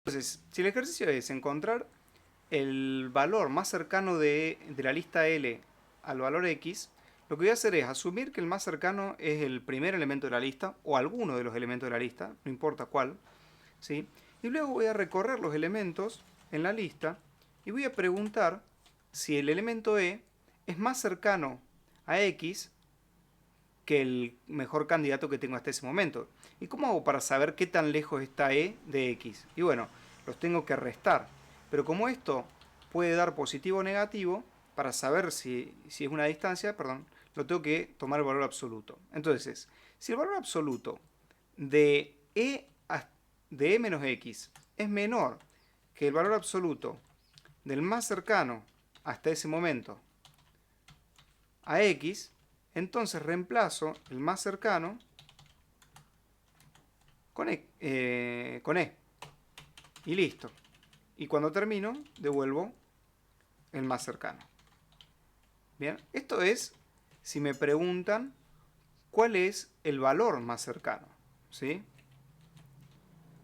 Entonces, si el ejercicio es encontrar el valor más cercano de la lista L al valor X, lo que voy a hacer es asumir que el más cercano es el primer elemento de la lista, o alguno de los elementos de la lista, no importa cuál, ¿sí? Y luego voy a recorrer los elementos en la lista y voy a preguntar si el elemento E es más cercano a X que el mejor candidato que tengo hasta ese momento. ¿Y cómo hago para saber qué tan lejos está E de X? Y bueno, los tengo que restar. Pero como esto puede dar positivo o negativo, para saber si es una distancia, perdón, lo tengo que tomar el valor absoluto. Entonces, si el valor absoluto de de E menos X es menor que el valor absoluto del más cercano hasta ese momento a X, entonces reemplazo el más cercano con E. Y listo. Y cuando termino, devuelvo el más cercano. Bien, esto es si me preguntan cuál es el valor más cercano. ¿Sí?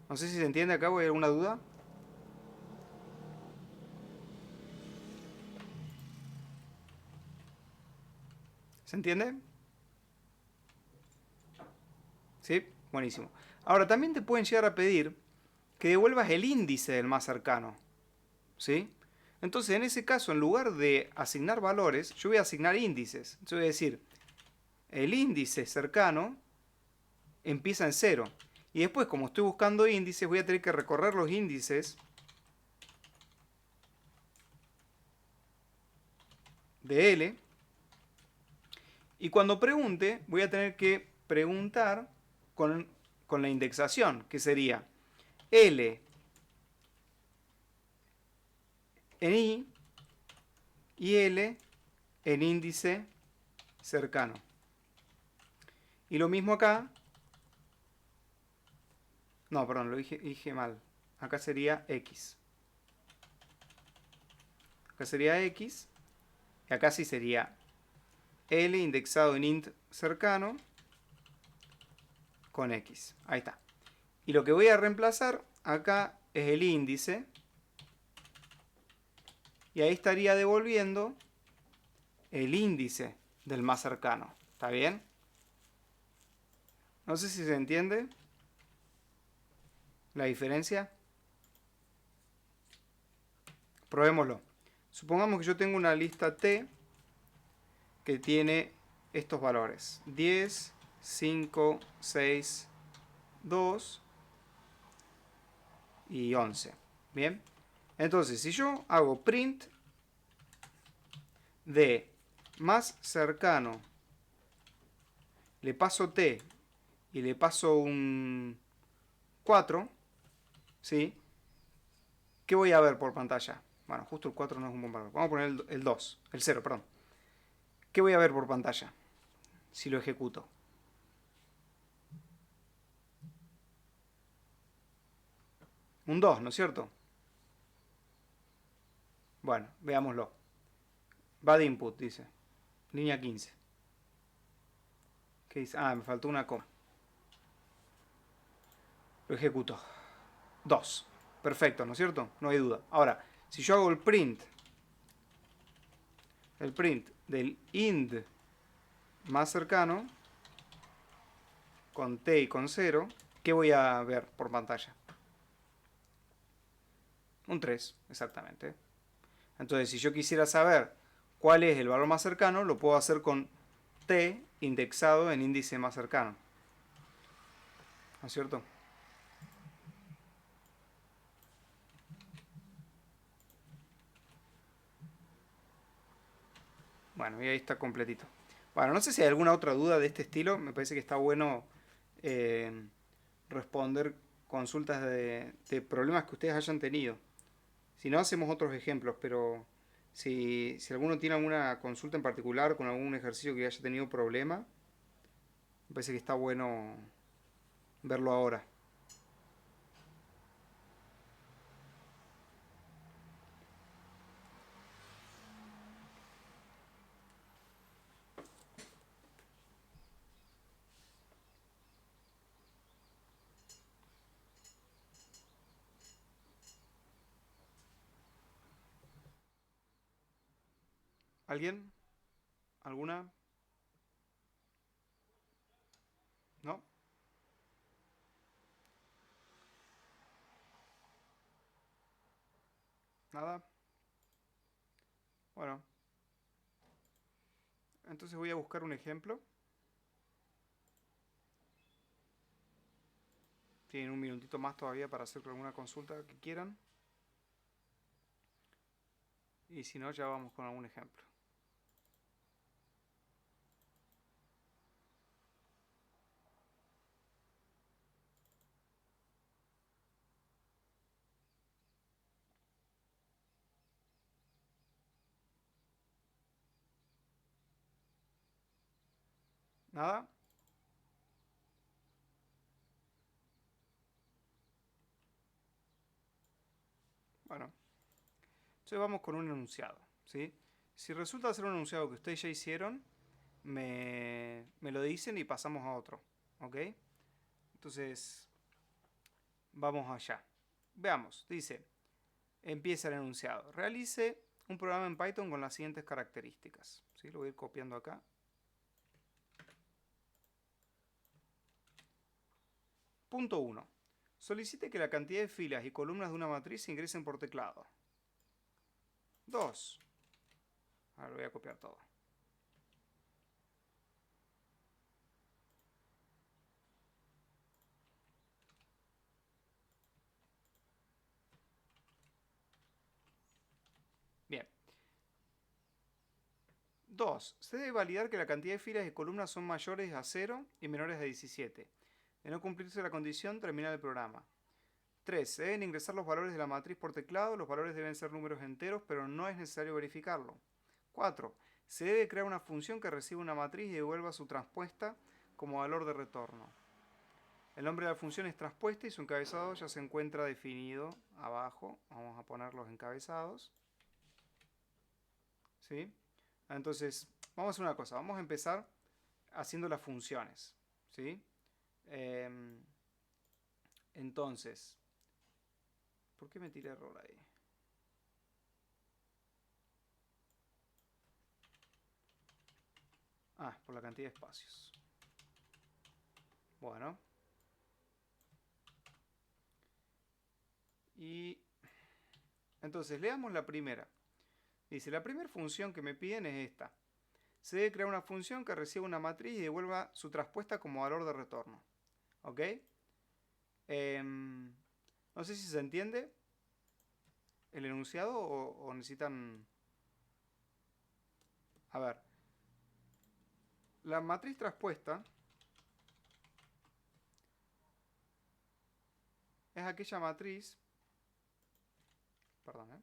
No sé si se entiende acá, ¿hay alguna duda? ¿Se entiende? ¿Sí? Buenísimo. Ahora, también te pueden llegar a pedir que devuelvas el índice del más cercano. ¿Sí? Entonces, en ese caso, en lugar de asignar valores, yo voy a asignar índices. Yo voy a decir, el índice cercano empieza en cero. Y después, como estoy buscando índices, voy a tener que recorrer los índices de L. Y cuando pregunte, voy a tener que preguntar con la indexación, que sería L en I y L en índice cercano. Y lo mismo acá. No, perdón, dije mal. Acá sería X. Acá sería X. Y acá sí sería L indexado en int cercano con X. Ahí está. Y lo que voy a reemplazar acá es el índice. Y ahí estaría devolviendo el índice del más cercano. ¿Está bien? No sé si se entiende la diferencia. Probémoslo. Supongamos que yo tengo una lista T que tiene estos valores. 10, 5, 6, 2 y 11. Bien. Entonces, si yo hago print de más cercano, le paso T y le paso un 4, ¿sí? ¿Qué voy a ver por pantalla? Bueno, justo el 4 no es un buen valor. Vamos a poner el 2, el 0, perdón. ¿Qué voy a ver por pantalla si lo ejecuto? Un 2, ¿no es cierto? Bueno, veámoslo. Bad input, dice. Línea 15. ¿Qué dice? Ah, me faltó una coma. Lo ejecuto. 2. Perfecto, ¿no es cierto? No hay duda. Ahora, si yo hago el print del int más cercano, con t y con 0, ¿qué voy a ver por pantalla? Un 3, exactamente. Entonces, si yo quisiera saber cuál es el valor más cercano, lo puedo hacer con t indexado en índice más cercano. ¿No es cierto? Bueno, y ahí está completito. Bueno, no sé si hay alguna otra duda de este estilo. Me parece que está bueno eh, responder consultas de problemas que ustedes hayan tenido. Si no, hacemos otros ejemplos, pero si alguno tiene alguna consulta en particular con algún ejercicio que haya tenido problema, me parece que está bueno verlo ahora. ¿Alguien? ¿Alguna? ¿No? ¿Nada? Bueno, entonces voy a buscar un ejemplo. Tienen un minutito más todavía para hacer alguna consulta que quieran. Y si no, ya vamos con algún ejemplo. ¿Nada? Bueno, entonces vamos con un enunciado, ¿sí? Si resulta ser un enunciado que ustedes ya hicieron, me lo dicen y pasamos a otro, ¿ok? Entonces, vamos allá. Veamos, dice, empieza el enunciado. Realice un programa en Python con las siguientes características. ¿Sí? Lo voy a ir copiando acá. Punto uno. Solicite que la cantidad de filas y columnas de una matriz se ingresen por teclado. 2. Ahora lo voy a copiar todo. Bien. 2. Se debe validar que la cantidad de filas y columnas son mayores a 0 y menores a 17. De no cumplirse la condición, termina el programa. 3. Se deben ingresar los valores de la matriz por teclado. Los valores deben ser números enteros, pero no es necesario verificarlo. 4. Se debe crear una función que reciba una matriz y devuelva su transpuesta como valor de retorno. El nombre de la función es transpuesta y su encabezado ya se encuentra definido abajo. Vamos a poner los encabezados. ¿Sí? Entonces, vamos a hacer una cosa. Vamos a empezar haciendo las funciones. ¿Sí? Em, entonces, ¿por qué me tiré error ahí? Ah, por la cantidad de espacios. Bueno. Y entonces, leamos la primera. Dice, la primera función que me piden es esta. Se debe crear una función que reciba una matriz y devuelva su transpuesta como valor de retorno. ¿Ok? No sé si se entiende el enunciado o necesitan... A ver, la matriz transpuesta es aquella matriz... Perdón, ¿eh?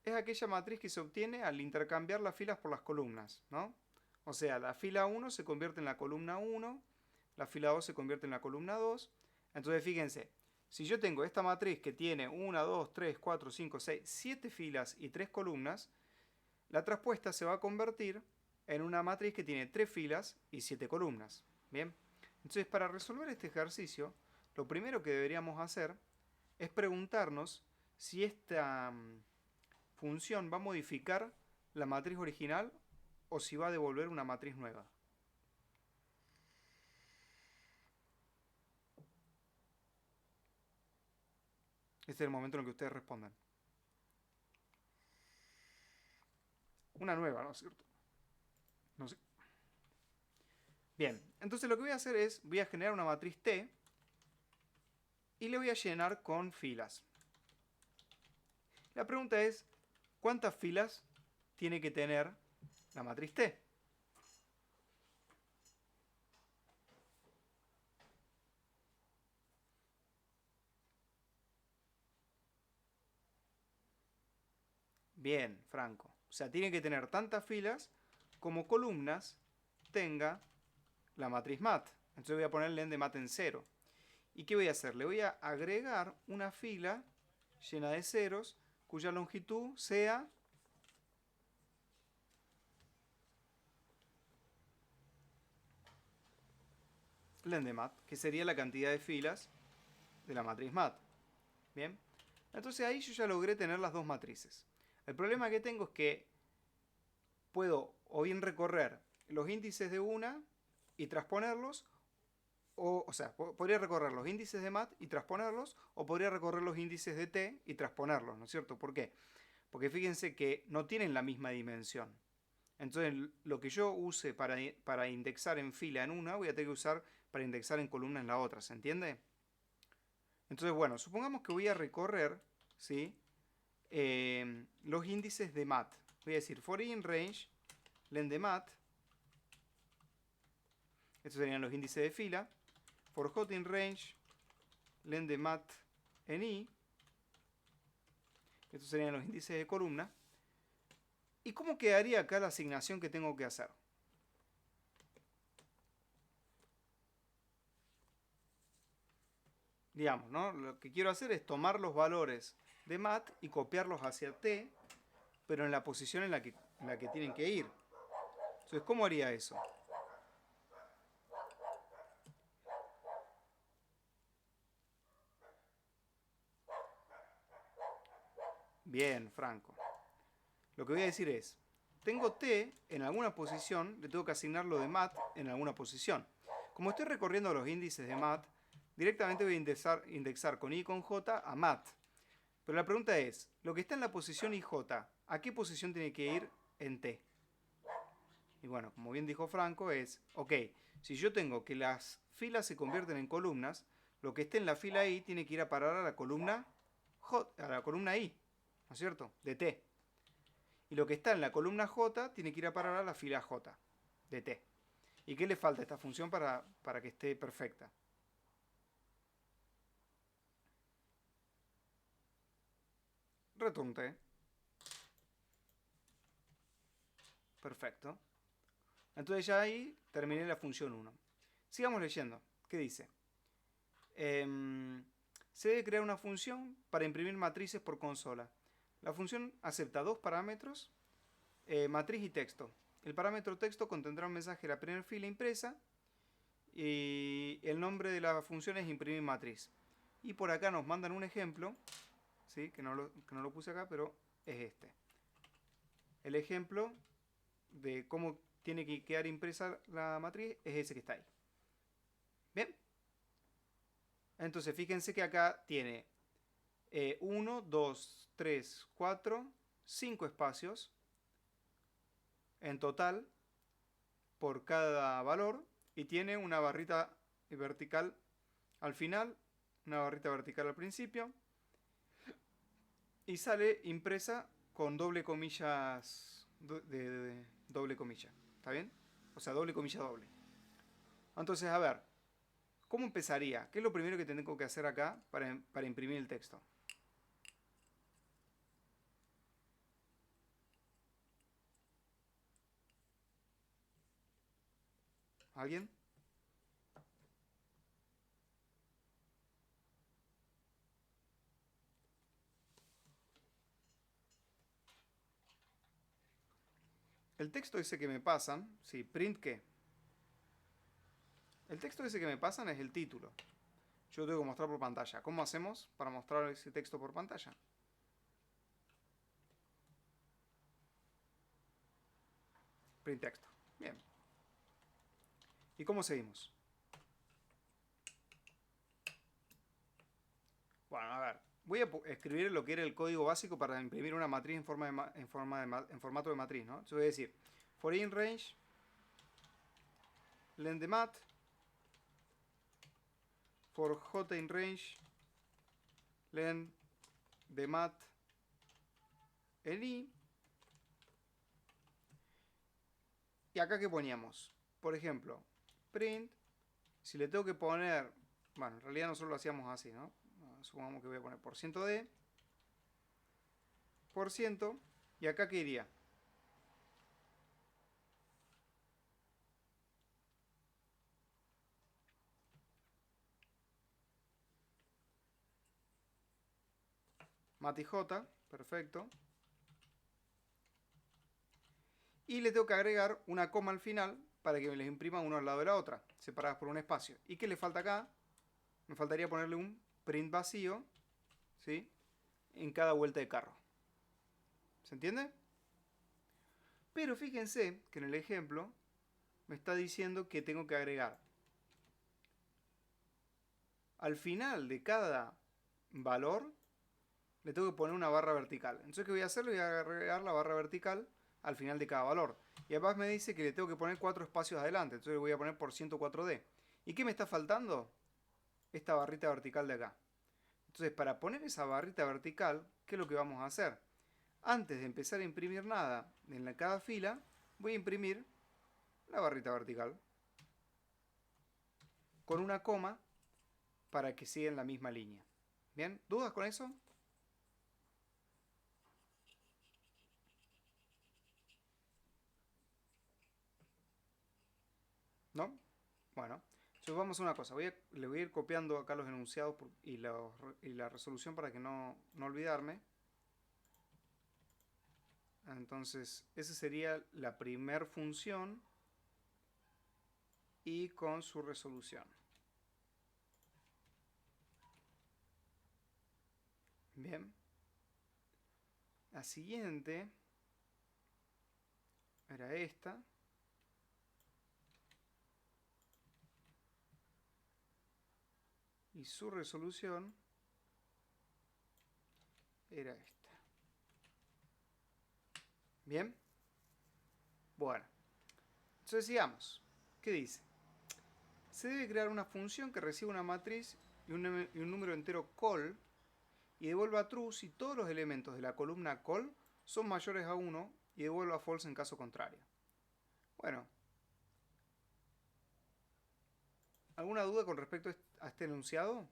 Es aquella matriz que se obtiene al intercambiar las filas por las columnas, ¿no? O sea, la fila 1 se convierte en la columna 1, la fila 2 se convierte en la columna 2. Entonces, fíjense, si yo tengo esta matriz que tiene 1, 2, 3, 4, 5, 6, 7 filas y 3 columnas, la transpuesta se va a convertir en una matriz que tiene 3 filas y 7 columnas. Bien, entonces para resolver este ejercicio, lo primero que deberíamos hacer es preguntarnos si esta función va a modificar la matriz original o si va a devolver una matriz nueva. Este es el momento en el que ustedes respondan. Una nueva, ¿no es cierto? No sé. Bien, entonces lo que voy a hacer es, voy a generar una matriz T y le voy a llenar con filas. La pregunta es, ¿cuántas filas tiene que tener la matriz T? Bien, Franco. O sea, tiene que tener tantas filas como columnas tenga la matriz mat. Entonces voy a poner len de mat en 0. ¿Y qué voy a hacer? Le voy a agregar una fila llena de ceros cuya longitud sea len de mat, que sería la cantidad de filas de la matriz mat. Bien, entonces ahí yo ya logré tener las dos matrices. El problema que tengo es que puedo o bien recorrer los índices de una y transponerlos, o sea, podría recorrer los índices de mat y transponerlos, o podría recorrer los índices de t y transponerlos, ¿no es cierto? ¿Por qué? Porque fíjense que no tienen la misma dimensión. Entonces, lo que yo use para indexar en fila en una, voy a tener que usar para indexar en columna en la otra, ¿se entiende? Entonces, bueno, supongamos que voy a recorrer, ¿sí? Los índices de mat. Voy a decir for in range, len de mat, estos serían los índices de fila, for hot in range, len de mat en i, estos serían los índices de columna. ¿Y cómo quedaría acá la asignación que tengo que hacer? Digamos, ¿no? Lo que quiero hacer es tomar los valores de mat y copiarlos hacia t, pero en la posición en la que tienen que ir. Entonces, ¿cómo haría eso? Bien, Franco. Lo que voy a decir es, tengo t en alguna posición, le tengo que asignar lo de mat en alguna posición. Como estoy recorriendo los índices de mat, directamente voy a indexar con i y con j a mat. Pero la pregunta es, lo que está en la posición ij, ¿a qué posición tiene que ir en t? Y bueno, como bien dijo Franco, es, ok, si yo tengo que las filas se convierten en columnas, lo que esté en la fila i tiene que ir a parar a la columna a la columna i, ¿no es cierto? De t. Y lo que está en la columna j tiene que ir a parar a la fila j de t. ¿Y qué le falta a esta función para que esté perfecta? Return t. Perfecto. Entonces ya ahí terminé la función 1. Sigamos leyendo. ¿Qué dice? Se debe crear una función para imprimir matrices por consola. La función acepta dos parámetros, matriz y texto. El parámetro texto contendrá un mensaje de la primera fila impresa y el nombre de la función es imprimir matriz. Y por acá nos mandan un ejemplo, ¿sí? que no lo puse acá, pero es este. El ejemplo de cómo tiene que quedar impresa la matriz es ese que está ahí. Bien, entonces fíjense que acá tiene 1, 2, 3, 4, 5 espacios en total por cada valor y tiene una barrita vertical al final, una barrita vertical al principio y sale impresa con doble comillas de doble comilla. ¿Está bien? O sea, doble comilla doble. Entonces, a ver, ¿cómo empezaría? ¿Qué es lo primero que tengo que hacer acá para imprimir el texto? ¿Alguien? El texto ese que me pasan, sí, print qué. El texto ese que me pasan es el título. Yo lo tengo que mostrar por pantalla. ¿Cómo hacemos para mostrar ese texto por pantalla? Print texto. Bien. ¿Y cómo seguimos? Bueno, a ver. Voy a escribir lo que era el código básico para imprimir una matriz en formato de matriz, ¿no? Yo voy a decir for in range len de mat for j in range len de mat en i. Y acá que poníamos, por ejemplo, print, si le tengo que poner, bueno, en realidad nosotros lo hacíamos así, ¿no? Supongamos que voy a poner por ciento %d, por ciento, y acá qué iría. Mati J, perfecto. Y le tengo que agregar una coma al final para que me les imprima uno al lado de la otra, separadas por un espacio. ¿Y qué le falta acá? Me faltaría ponerle un print vacío, ¿sí? En cada vuelta de carro. ¿Se entiende? Pero fíjense que en el ejemplo me está diciendo que tengo que agregar al final de cada valor, le tengo que poner una barra vertical. Entonces, ¿qué voy a hacer? Le voy a agregar la barra vertical al final de cada valor. Y además me dice que le tengo que poner 4 espacios adelante. Entonces le voy a poner por 104D. ¿Y qué me está faltando? Esta barrita vertical de acá. Entonces, para poner esa barrita vertical, ¿qué es lo que vamos a hacer? Antes de empezar a imprimir nada en cada fila, voy a imprimir la barrita vertical con una coma para que siga en la misma línea. ¿Bien? ¿Dudas con eso? ¿No? Bueno, entonces vamos a una cosa. Le voy a ir copiando acá los enunciados y la resolución para que no olvidarme. Entonces, esa sería la primer función y con su resolución. Bien. La siguiente era esta. Y su resolución era esta. Bien. Bueno. Entonces sigamos. ¿Qué dice? Se debe crear una función que reciba una matriz y un número entero col y devuelva true si todos los elementos de la columna col son mayores a 1 y devuelva false en caso contrario. Bueno, ¿alguna duda con respecto a este enunciado?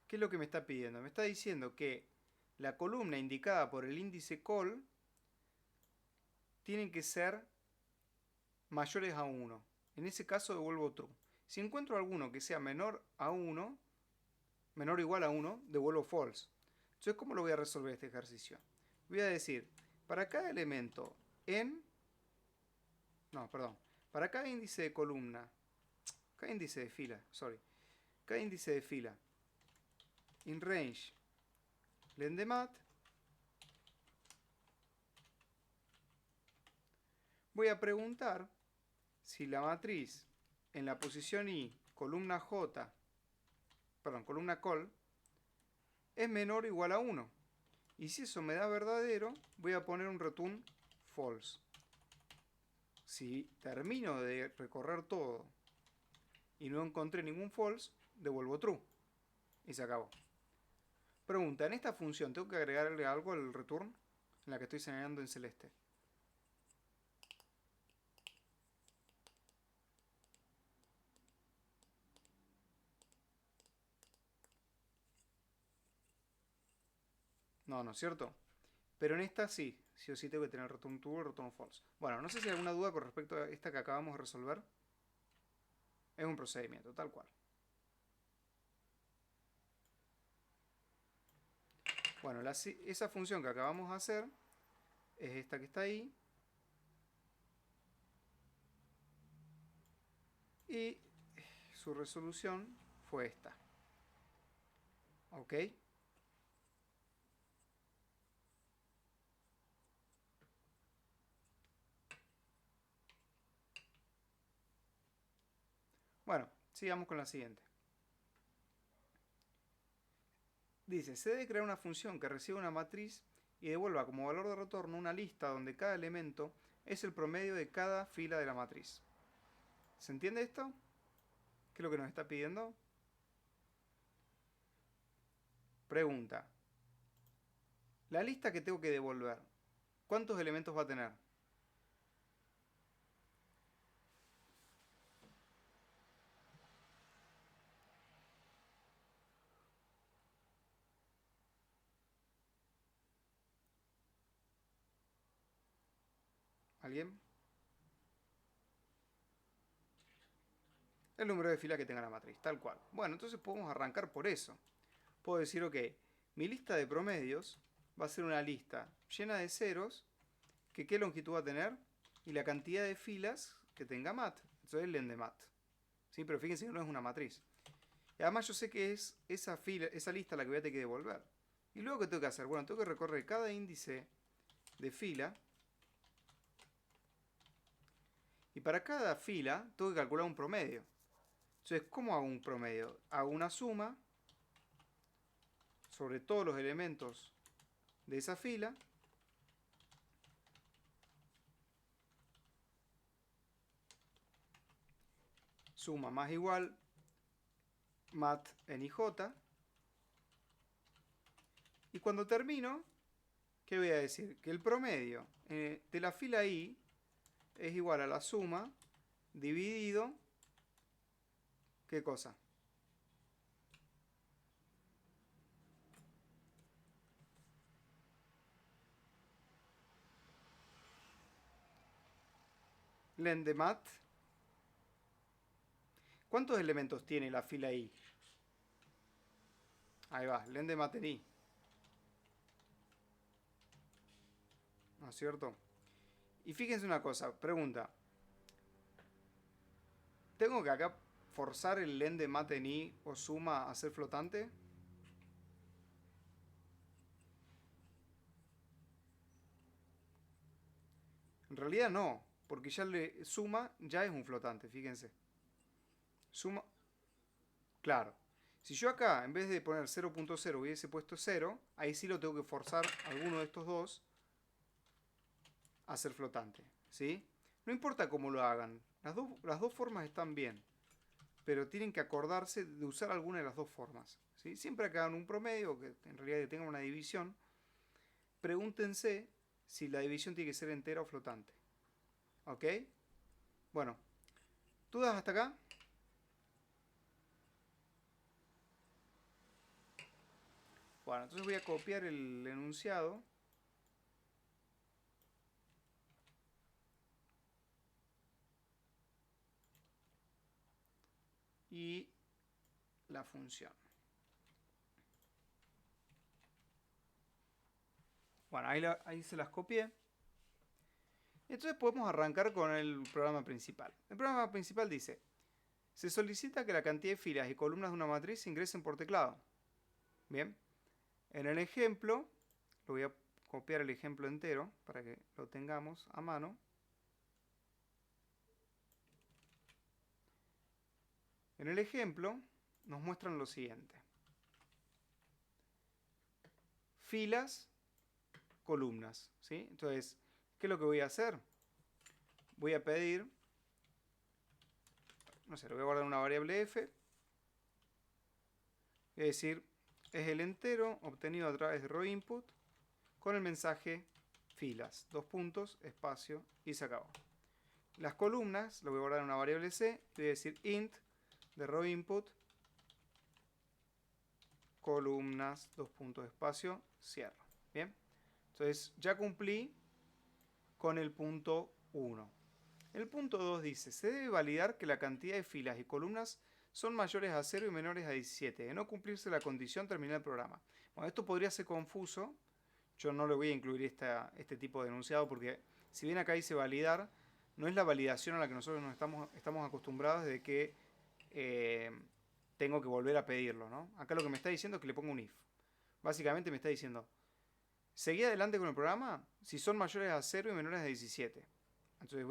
¿Qué es lo que me está pidiendo? Me está diciendo que la columna indicada por el índice col tienen que ser mayores a 1. En ese caso devuelvo true. Si encuentro alguno que sea menor a 1, menor o igual a 1, devuelvo false. Entonces, ¿cómo lo voy a resolver este ejercicio? Voy a decir, para cada elemento en... No, perdón. Para cada índice de columna, cada índice de fila, sorry. Cada índice de fila, in range, lendemat, voy a preguntar si la matriz en la posición I, columna J, perdón, columna col, es menor o igual a 1. Y si eso me da verdadero, voy a poner un return false. Si termino de recorrer todo y no encontré ningún false, devuelvo true. Y se acabó. Pregunta, ¿en esta función tengo que agregarle algo al return? En la que estoy señalando en celeste. No, ¿no es cierto? Pero en esta sí o sí tengo que tener return true o return false. Bueno, no sé si hay alguna duda con respecto a esta que acabamos de resolver. Es un procedimiento, tal cual. Bueno, esa función que acabamos de hacer es esta que está ahí. Y su resolución fue esta. ¿Ok? Bueno, sigamos con la siguiente. Dice, se debe crear una función que reciba una matriz y devuelva como valor de retorno una lista donde cada elemento es el promedio de cada fila de la matriz. ¿Se entiende esto? ¿Qué es lo que nos está pidiendo? Pregunta. La lista que tengo que devolver, ¿cuántos elementos va a tener? ¿Alguien? El número de filas que tenga la matriz, tal cual. Bueno, entonces podemos arrancar por eso. Puedo decir, ok, mi lista de promedios va a ser una lista llena de ceros, que qué longitud va a tener, y la cantidad de filas que tenga mat. Eso es el lendemat. ¿Sí? Pero fíjense que no es una matriz. Y además yo sé que es esa fila, esa lista la que voy a tener que devolver. ¿Y luego qué tengo que hacer? Bueno, tengo que recorrer cada índice de fila. Y para cada fila tengo que calcular un promedio. Entonces, ¿cómo hago un promedio? Hago una suma sobre todos los elementos de esa fila. Suma más igual mat en IJ. Y cuando termino, ¿qué voy a decir? Que el promedio de la fila I es igual a la suma dividido, ¿qué cosa? Len de mat. ¿Cuántos elementos tiene la fila I? Ahí va, len de mat en I. ¿No es cierto? Y fíjense una cosa, pregunta. ¿Tengo que acá forzar el len de mat en I o suma a ser flotante? En realidad no, porque ya le suma ya es un flotante, fíjense. Suma, claro. Si yo acá, en vez de poner 0.0, hubiese puesto 0, ahí sí lo tengo que forzar alguno de estos dos a ser flotante. ¿Sí? No importa cómo lo hagan, las dos formas están bien, pero tienen que acordarse de usar alguna de las dos formas. ¿Sí? Siempre que hagan un promedio, que en realidad tengan una división, pregúntense si la división tiene que ser entera o flotante. ¿Ok? Bueno, ¿dudas hasta acá? Bueno, entonces voy a copiar el enunciado y la función. Bueno, ahí se las copié. Entonces podemos arrancar con el programa principal. El programa principal dice, se solicita que la cantidad de filas y columnas de una matriz se ingresen por teclado. Bien, en el ejemplo, lo voy a copiar el ejemplo entero para que lo tengamos a mano. En el ejemplo nos muestran lo siguiente. Filas, columnas. ¿Sí? Entonces, ¿qué es lo que voy a hacer? Voy a pedir, no sé, lo voy a guardar en una variable f. Es decir, es el entero obtenido a través de row input con el mensaje filas, dos puntos, espacio y se acabó. Las columnas lo voy a guardar en una variable c, voy a decir int de row input columnas, dos puntos, espacio, cierro. Bien, entonces ya cumplí con el punto 1. El punto 2 dice, se debe validar que la cantidad de filas y columnas son mayores a 0 y menores a 17. De no cumplirse la condición, termina el programa. Bueno, esto podría ser confuso. Yo no le voy a incluir este tipo de enunciado porque si bien acá dice validar, no es la validación a la que nosotros nos estamos acostumbrados de que eh, tengo que volver a pedirlo, ¿no? Acá lo que me está diciendo es que le ponga un if. Básicamente me está diciendo, seguí adelante con el programa si son mayores a 0 y menores a 17. Entonces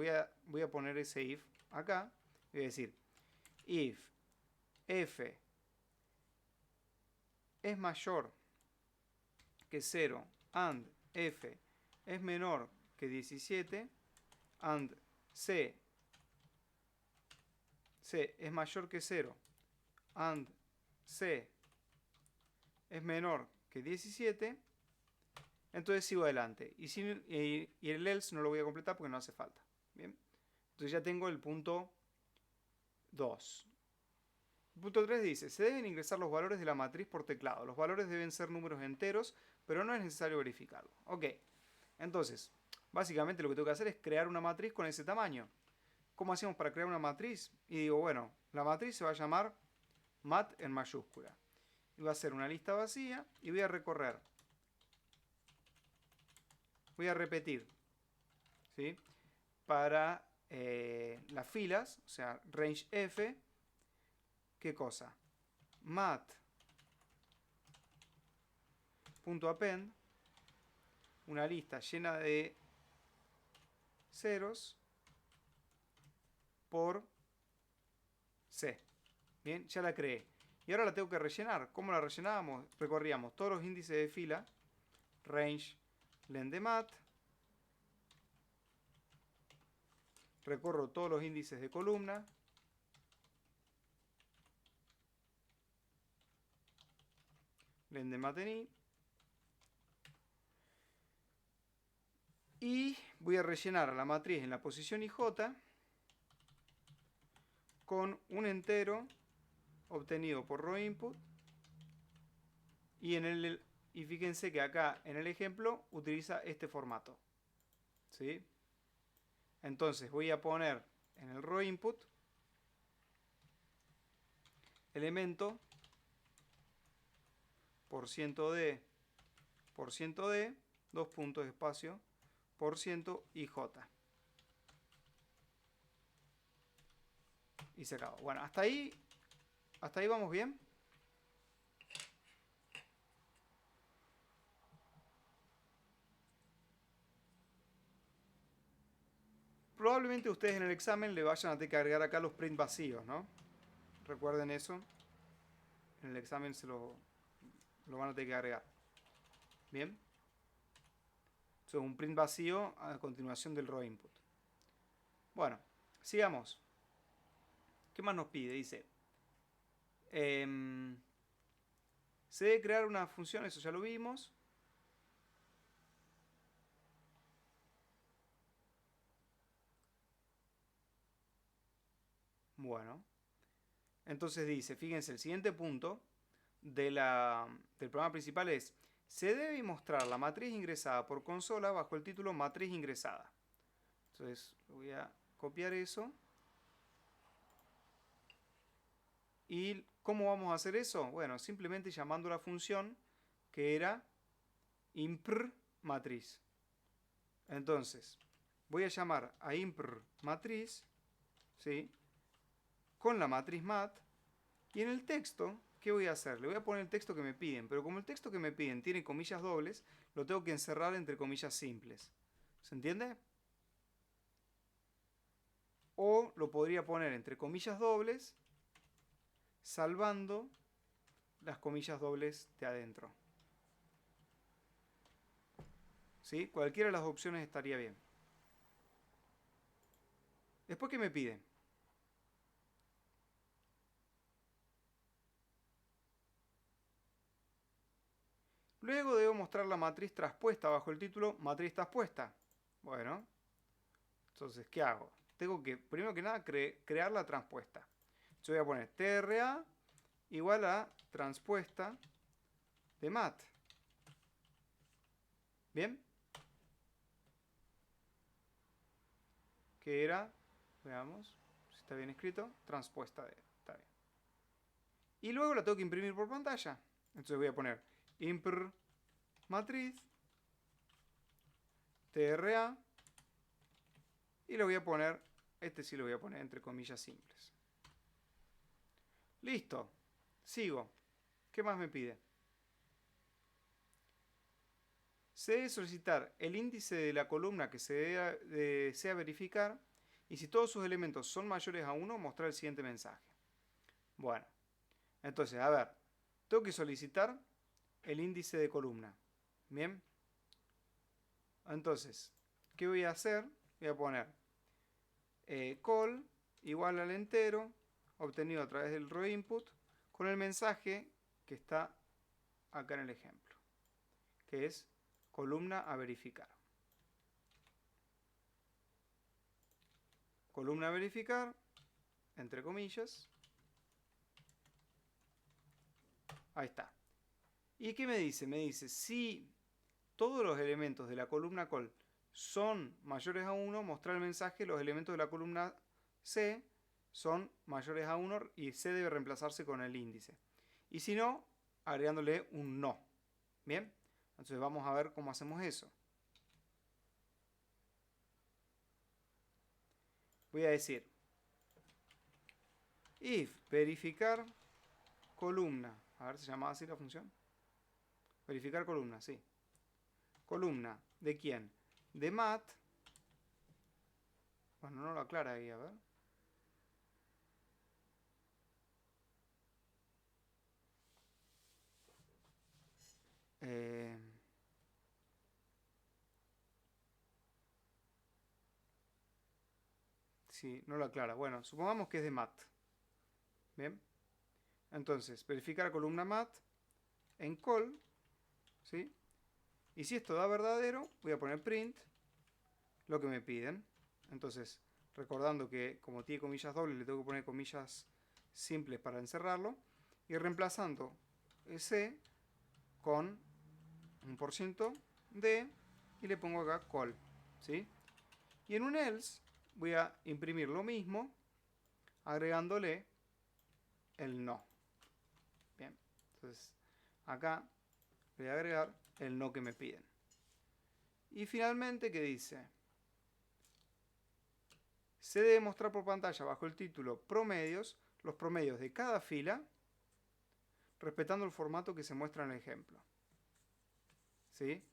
voy a poner ese if acá. Voy a decir, if f es mayor que 0 and f es menor que 17 and c es mayor que 0 and c es menor que 17, entonces sigo adelante. Y el else no lo voy a completar porque no hace falta. Bien. Entonces ya tengo el punto 2. El punto 3 dice, se deben ingresar los valores de la matriz por teclado. Los valores deben ser números enteros, pero no es necesario verificarlo. Ok, entonces, básicamente lo que tengo que hacer es crear una matriz con ese tamaño. ¿Cómo hacemos para crear una matriz? Y digo, bueno, la matriz se va a llamar mat en mayúscula. Y va a ser una lista vacía y voy a recorrer. Voy a repetir, ¿sí? Para las filas, o sea, range f, ¿qué cosa? mat.append, una lista llena de ceros por C. Bien, ya la creé. Y ahora la tengo que rellenar. ¿Cómo la rellenábamos? Recorríamos todos los índices de fila, range len de mat, recorro todos los índices de columna, len de matení, y voy a rellenar la matriz en la posición IJ con un entero obtenido por row input, y fíjense que acá en el ejemplo utiliza este formato, ¿sí? Entonces voy a poner en el row input elemento %d, %d, dos puntos de espacio, %IJ. Y se acabó. Bueno, hasta ahí vamos bien. Probablemente ustedes en el examen le vayan a tener que agregar acá los print vacíos, ¿no? Recuerden eso. En el examen lo van a tener que agregar. Bien. Eso es un print vacío a continuación del raw input. Bueno, sigamos. ¿Qué más nos pide? Dice, se debe crear una función, eso ya lo vimos. Bueno, entonces dice, fíjense, el siguiente punto del programa principal es, se debe mostrar la matriz ingresada por consola bajo el título matriz ingresada. Entonces voy a copiar eso. ¿Y cómo vamos a hacer eso? Bueno, simplemente llamando la función que era impr matriz. Entonces, voy a llamar a impr matriz, ¿sí?, con la matriz mat, y en el texto, ¿qué voy a hacer? Le voy a poner el texto que me piden, pero como el texto que me piden tiene comillas dobles, lo tengo que encerrar entre comillas simples. ¿Se entiende? O lo podría poner entre comillas dobles, salvando las comillas dobles de adentro. ¿Sí? Cualquiera de las opciones estaría bien. Después, ¿qué me pide? Luego debo mostrar la matriz traspuesta bajo el título matriz traspuesta. Bueno, entonces, ¿qué hago? Tengo que, primero que nada, crear la traspuesta. Yo voy a poner TRA igual a transpuesta de mat. ¿Bien? Que era, veamos si está bien escrito, transpuesta de. Está bien. Y luego la tengo que imprimir por pantalla. Entonces voy a poner impr matriz TRA y lo voy a poner, este sí lo voy a poner entre comillas simples. Listo. Sigo. ¿Qué más me pide? Se debe solicitar el índice de la columna que se desea verificar y si todos sus elementos son mayores a 1, mostrar el siguiente mensaje. Bueno, entonces, a ver, tengo que solicitar el índice de columna. Bien. Entonces, ¿qué voy a hacer? Voy a poner call igual al entero obtenido a través del row input con el mensaje que está acá en el ejemplo, que es columna a verificar. Columna a verificar, entre comillas. Ahí está. ¿Y qué me dice? Me dice, si todos los elementos de la columna call son mayores a 1, mostrar el mensaje, los elementos de la columna C son mayores a 1 y C debe reemplazarse con el índice. Y si no, agregándole un no. ¿Bien? Entonces vamos a ver cómo hacemos eso. Voy a decir if verificar columna. A ver, ¿se llamaba así la función? Verificar columna, sí. Columna. ¿De quién? De mat. Bueno, no lo aclara ahí, a ver. Eh, sí, no lo aclara. Bueno, supongamos que es de mat. Bien. Entonces, verificar columna mat en call. ¿Sí? Y si esto da verdadero, voy a poner print lo que me piden. Entonces, recordando que como tiene comillas dobles, le tengo que poner comillas simples para encerrarlo. Y reemplazando C con un por ciento de y le pongo acá call. ¿Sí? Y en un else voy a imprimir lo mismo agregándole el no. Bien. Entonces, acá voy a agregar el no que me piden. Y finalmente, ¿qué dice? Se debe mostrar por pantalla bajo el título promedios, los promedios de cada fila, respetando el formato que se muestra en el ejemplo. ¿Sí?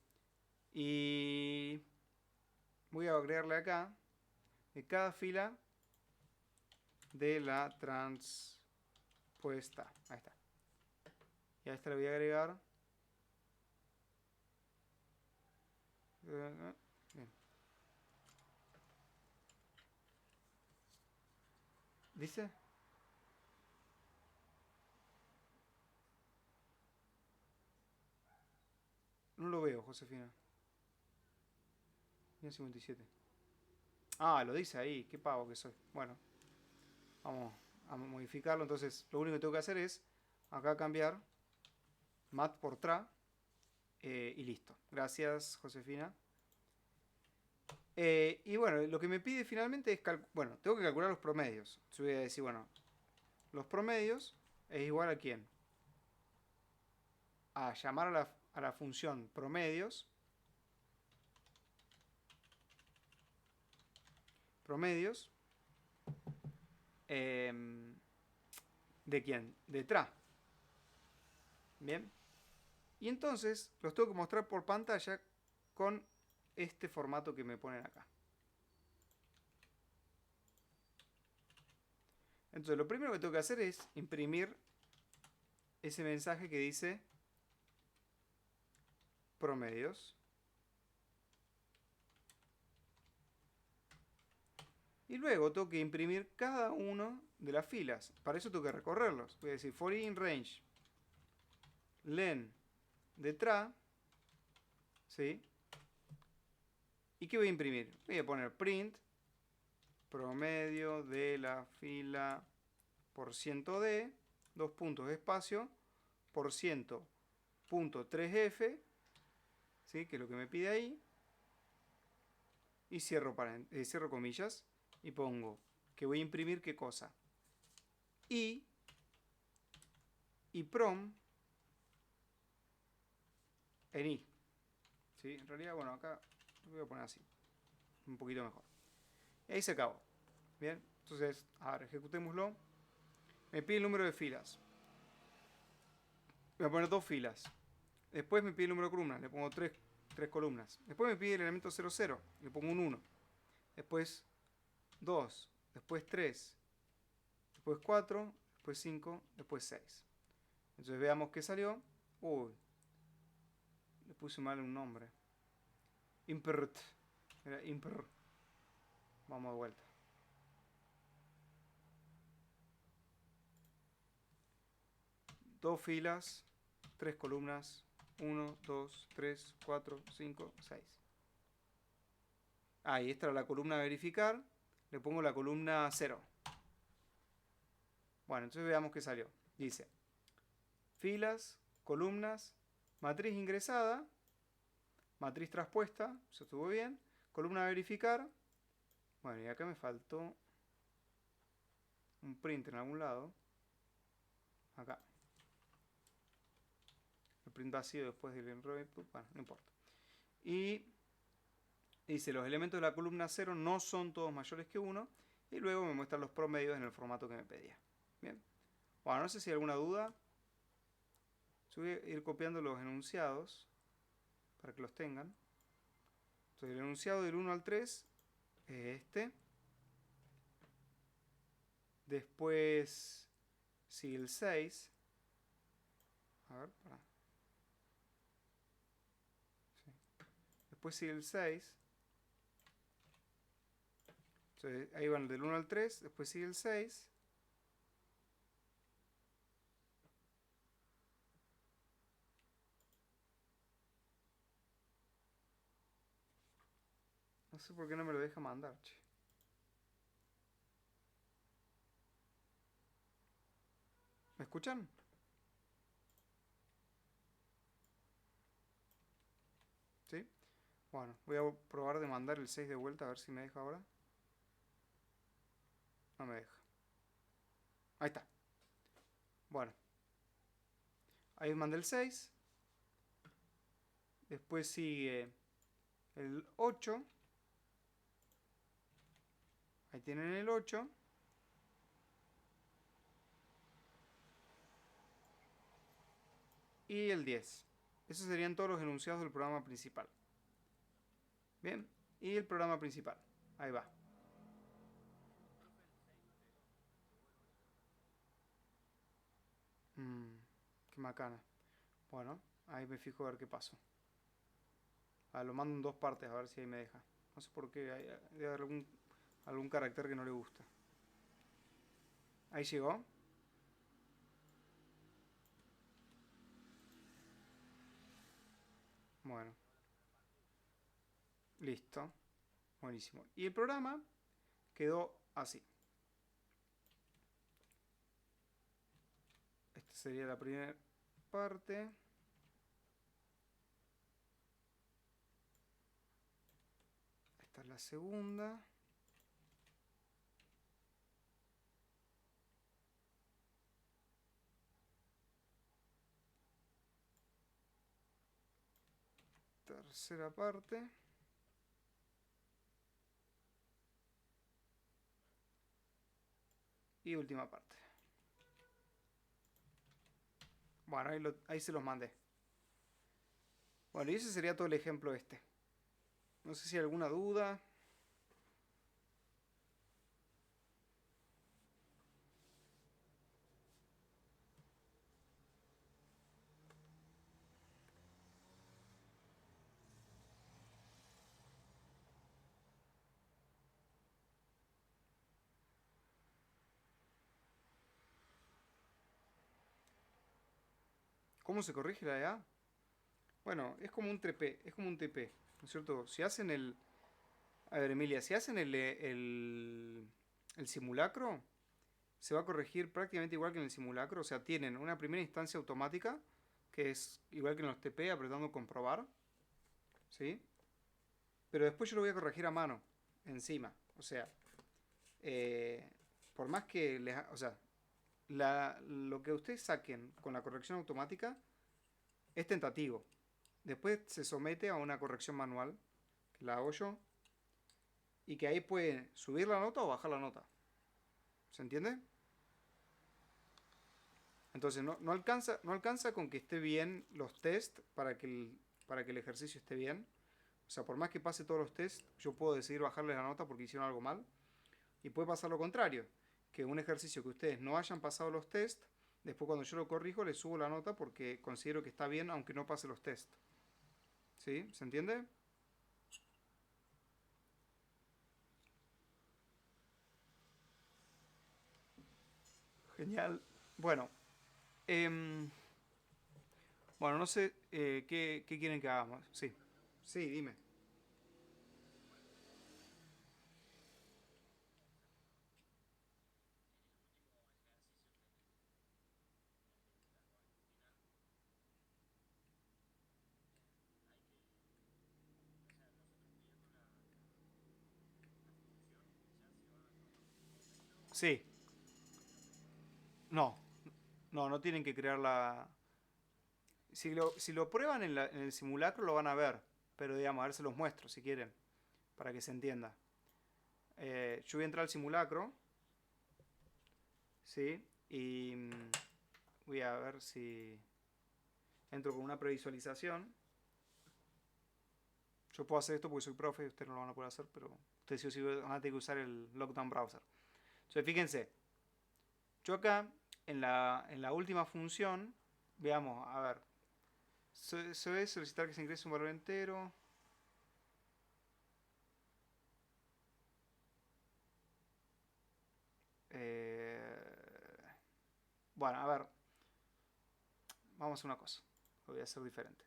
Y voy a agregarle acá de cada fila de la transpuesta. Ahí está. Y a esta le voy a agregar. Bien. ¿Dice? No lo veo, Josefina. 57. Ah, lo dice ahí. Qué pavo que soy. Bueno, vamos a modificarlo. Entonces, lo único que tengo que hacer es acá cambiar mat por tra. Y listo. Gracias, Josefina. Y bueno, lo que me pide finalmente es, bueno, tengo que calcular los promedios. Yo voy a decir, bueno, los promedios es igual a quién. A llamar a la función promedios. Promedios. ¿De quién? De tra. Bien. Y entonces los tengo que mostrar por pantalla con este formato que me ponen acá. Entonces lo primero que tengo que hacer es imprimir ese mensaje que dice promedios. Y luego tengo que imprimir cada uno de las filas. Para eso tengo que recorrerlos. Voy a decir for in range len de tra. ¿Sí? ¿Y qué voy a imprimir? Voy a poner print promedio de la fila por ciento de, dos puntos de espacio, por ciento punto 3f, ¿sí? Que es lo que me pide ahí. Y cierro comillas y pongo que voy a imprimir qué cosa. Y prom en i. ¿Sí? En realidad, bueno, acá lo voy a poner así. Un poquito mejor. Y ahí se acabó. Bien. Entonces, a ver, ejecutémoslo. Me pide el número de filas. Voy a poner dos filas. Después me pide el número de columnas. Le pongo tres columnas. Después me pide el elemento 00. Le pongo un 1. Después 2. Después 3. Después 4. Después 5. Después 6. Entonces veamos qué salió. Uy, le puse mal un nombre. Impert. Era imper. Vamos de vuelta. Dos filas, tres columnas. 1, 2, 3, 4, 5, 6. Ah, y esta era la columna de verificar. Le pongo la columna 0. Bueno, entonces veamos qué salió. Dice, filas, columnas, matriz ingresada, matriz traspuesta, eso estuvo bien. Columna de verificar. Bueno, y acá me faltó un print en algún lado. Acá. El print vacío después del input, bueno, no importa. Y dice, los elementos de la columna 0 no son todos mayores que 1. Y luego me muestra los promedios en el formato que me pedía. Bien. Bueno, no sé si hay alguna duda. Yo voy a ir copiando los enunciados para que los tengan. Entonces el enunciado del 1 al 3 es este. Después sigue el 6. A ver, para. Sí. Después sigue el 6. Entonces ahí van del 1 al 3. Después sigue el 6. No sé por qué no me lo deja mandar, che. ¿Me escuchan? ¿Sí? Bueno, voy a probar de mandar el 6 de vuelta a ver si me deja ahora. No me deja. Ahí está. Bueno, ahí mandé el 6. Después sigue el 8. Ahí tienen el 8. Y el 10. Esos serían todos los enunciados del programa principal. Bien. Y el programa principal. Ahí va. Mm, qué macana. Bueno, ahí me fijo a ver qué pasó. Lo mando en dos partes a ver si ahí me deja. No sé por qué. Debe haber algún carácter que no le gusta. Ahí llegó. Bueno, listo. Buenísimo. Y el programa quedó así. Esta sería la primera parte. Esta es la segunda. Tercera parte. Y última parte. Bueno, ahí se los mandé. Bueno, y ese sería todo el ejemplo este. No sé si hay alguna duda. ¿Cómo se corrige la EA? Bueno, es como un TP, es como un TP, ¿no es cierto? Si hacen el... A ver, Emilia, si hacen el simulacro, se va a corregir prácticamente igual que en el simulacro. O sea, tienen una primera instancia automática, que es igual que en los TP, apretando comprobar, ¿sí? Pero después yo lo voy a corregir a mano, encima. O sea, eh, por más que o sea, lo que ustedes saquen con la corrección automática es tentativo. Después se somete a una corrección manual, que la hago yo, y que ahí pueden subir la nota o bajar la nota. ¿Se entiende? Entonces no alcanza con que esté bien los test para que el ejercicio esté bien. O sea, por más que pase todos los test, yo puedo decidir bajarle la nota porque hicieron algo mal. Y puede pasar lo contrario, que un ejercicio que ustedes no hayan pasado los test, después cuando yo lo corrijo le subo la nota porque considero que está bien aunque no pase los test. ¿Sí? ¿Se entiende? Genial. Bueno, em, bueno, no sé qué quieren que hagamos. Sí, sí, dime. Sí, no, no tienen que crear la... Si lo prueban en el simulacro lo van a ver, pero digamos, a ver se los muestro si quieren, para que se entienda. Yo voy a entrar al simulacro, ¿sí? Y voy a ver si... Entro con una previsualización. Yo puedo hacer esto porque soy profe, ustedes no lo van a poder hacer, pero ustedes sí o sí van a tener que usar el Lockdown Browser. Entonces, fíjense, yo acá, en la última función, veamos, a ver, se debe solicitar que se ingrese un valor entero. Eh, bueno, a ver, vamos a hacer una cosa. Lo voy a hacer diferente.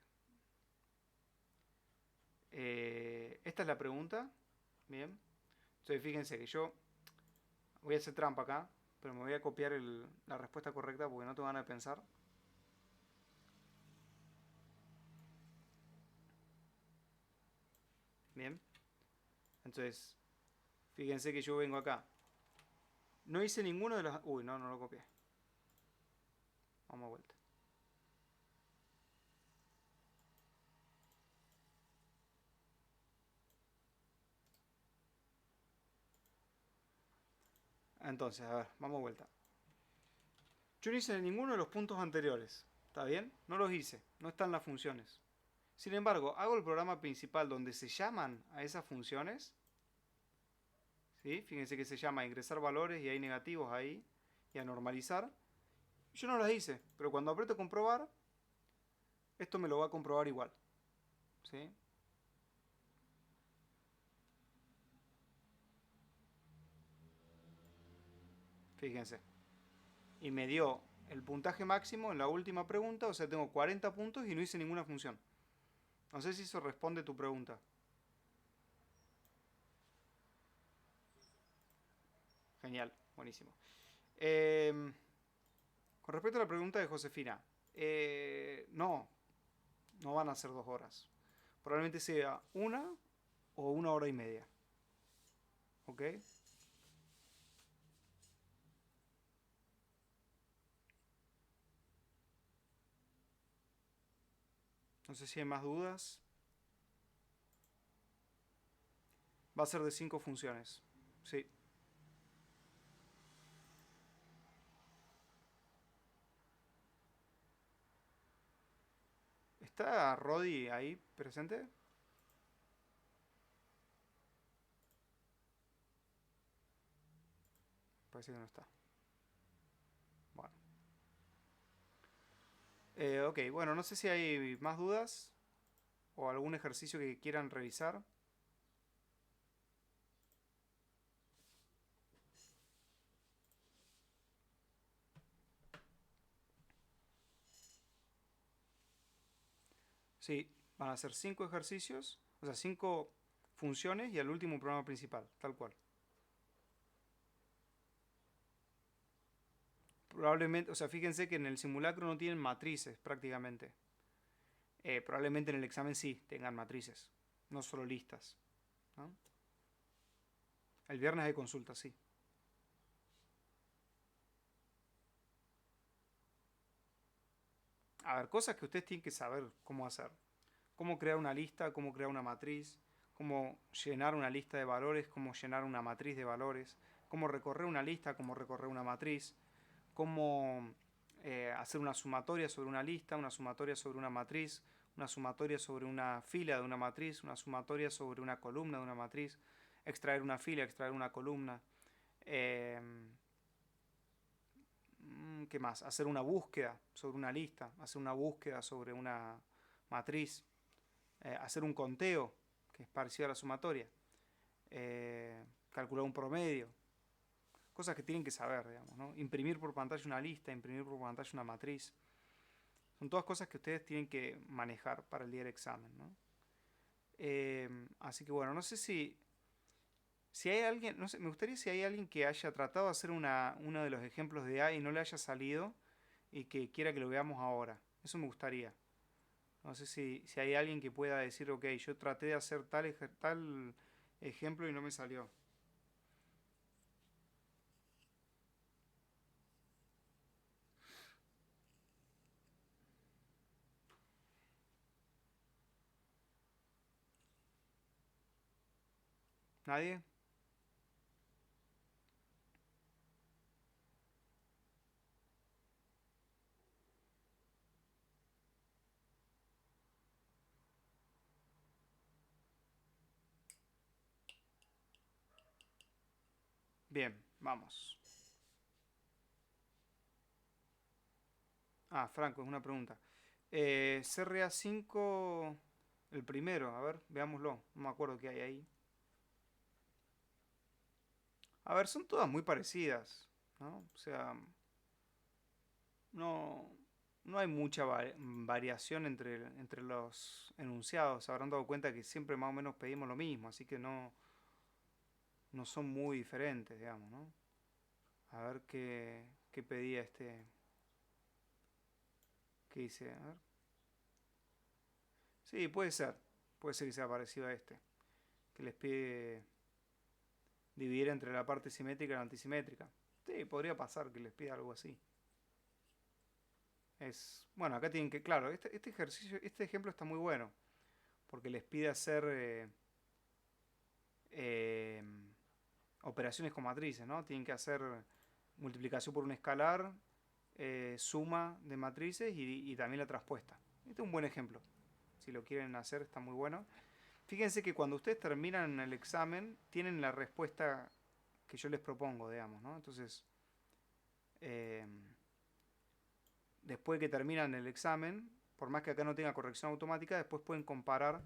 Esta es la pregunta. Bien. Entonces fíjense que yo voy a hacer trampa acá, pero me voy a copiar la respuesta correcta porque no te van a pensar. Bien. Entonces, fíjense que yo vengo acá. No hice ninguno de los... Uy, no lo copié. Vamos a vuelta. Entonces, a ver, vamos a vuelta. Yo no hice ninguno de los puntos anteriores. ¿Está bien? No los hice. No están las funciones. Sin embargo, hago el programa principal donde se llaman a esas funciones. ¿Sí? Fíjense que se llama a ingresar valores y hay negativos ahí. Y a normalizar. Yo no las hice. Pero cuando aprieto comprobar, esto me lo va a comprobar igual. ¿Sí? Fíjense. Y me dio el puntaje máximo en la última pregunta. O sea, tengo 40 puntos y no hice ninguna función. No sé si eso responde a tu pregunta. Genial, buenísimo. Con respecto a la pregunta de Josefina, no van a ser 2 horas. Probablemente sea 1 o 1 hora y media. ¿Ok? No sé si hay más dudas. Va a ser de 5 funciones. Sí. ¿Está Rodi ahí presente? Parece que no está. Bueno. Ok, bueno, no sé si hay más dudas o algún ejercicio que quieran revisar. Sí, van a ser 5 ejercicios, o sea, 5 funciones y al último un programa principal, tal cual. Probablemente, o sea, fíjense que en el simulacro no tienen matrices prácticamente. Probablemente en el examen sí tengan matrices, no solo listas. ¿No? El viernes hay consulta, sí. A ver, cosas que ustedes tienen que saber cómo hacer. Cómo crear una lista, cómo crear una matriz, cómo llenar una lista de valores, cómo llenar una matriz de valores, cómo recorrer una lista, cómo recorrer una matriz, cómo hacer una sumatoria sobre una lista, una sumatoria sobre una matriz, una sumatoria sobre una fila de una matriz, una sumatoria sobre una columna de una matriz, extraer una fila, extraer una columna. Eh, ¿Qué más? Hacer una búsqueda sobre una lista, hacer una búsqueda sobre una matriz, hacer un conteo, que es parecido a la sumatoria, calcular un promedio, cosas que tienen que saber, digamos, ¿no? Imprimir por pantalla una lista, imprimir por pantalla una matriz. Son todas cosas que ustedes tienen que manejar para el día del examen, ¿no? Así que bueno, no sé si hay alguien, no sé, me gustaría si hay alguien que haya tratado de hacer uno de los ejemplos de A y no le haya salido y que quiera que lo veamos ahora. Eso me gustaría. No sé si hay alguien que pueda decir, ok, yo traté de hacer tal ejemplo y no me salió. ¿Nadie? Bien, vamos. Ah, Franco, es una pregunta. CRA5, el primero, a ver, veámoslo. No me acuerdo qué hay ahí. A ver, son todas muy parecidas, ¿no? O sea, no, no hay mucha variación entre los enunciados. Se habrán dado cuenta que siempre más o menos pedimos lo mismo, así que no son muy diferentes, digamos, ¿no? A ver qué pedía este, qué dice, a ver. Sí, puede ser que sea parecido a este, que les pide dividir entre la parte simétrica y la antisimétrica. Sí, podría pasar que les pida algo así. Bueno, acá tienen que, claro, este ejercicio, este ejemplo está muy bueno, porque les pide hacer eh, operaciones con matrices, ¿no? Tienen que hacer multiplicación por un escalar, suma de matrices y también la traspuesta. Este es un buen ejemplo. Si lo quieren hacer, está muy bueno. Fíjense que cuando ustedes terminan el examen, tienen la respuesta que yo les propongo, digamos, ¿no? Entonces, eh, después que terminan el examen, por más que acá no tenga corrección automática, después pueden comparar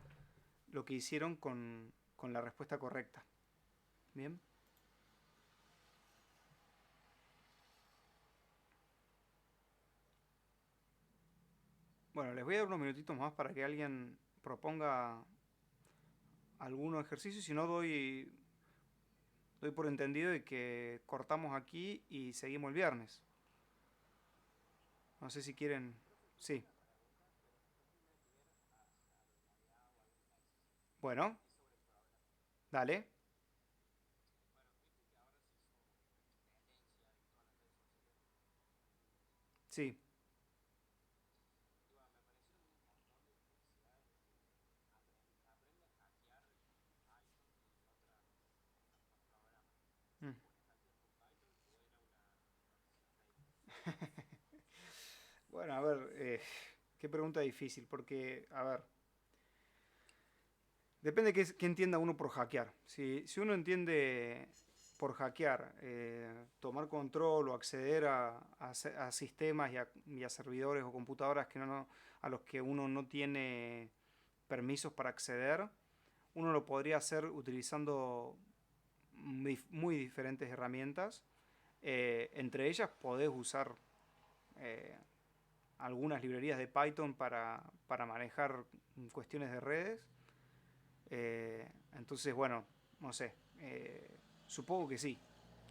lo que hicieron con la respuesta correcta. Bien. Bueno, les voy a dar unos minutitos más para que alguien proponga algunos ejercicios, si no doy por entendido de que cortamos aquí y seguimos el viernes. No sé si quieren... Sí. Bueno, dale. Sí. Mm. Bueno, a ver, qué pregunta difícil, porque, a ver, depende qué entienda uno por hackear. Si uno entiende por hackear, tomar control o acceder a sistemas y a servidores o computadoras a los que uno no tiene permisos para acceder, uno lo podría hacer utilizando muy diferentes herramientas. Entre ellas podés usar eh, algunas librerías de Python para manejar cuestiones de redes. Entonces, bueno, no sé. Supongo que sí.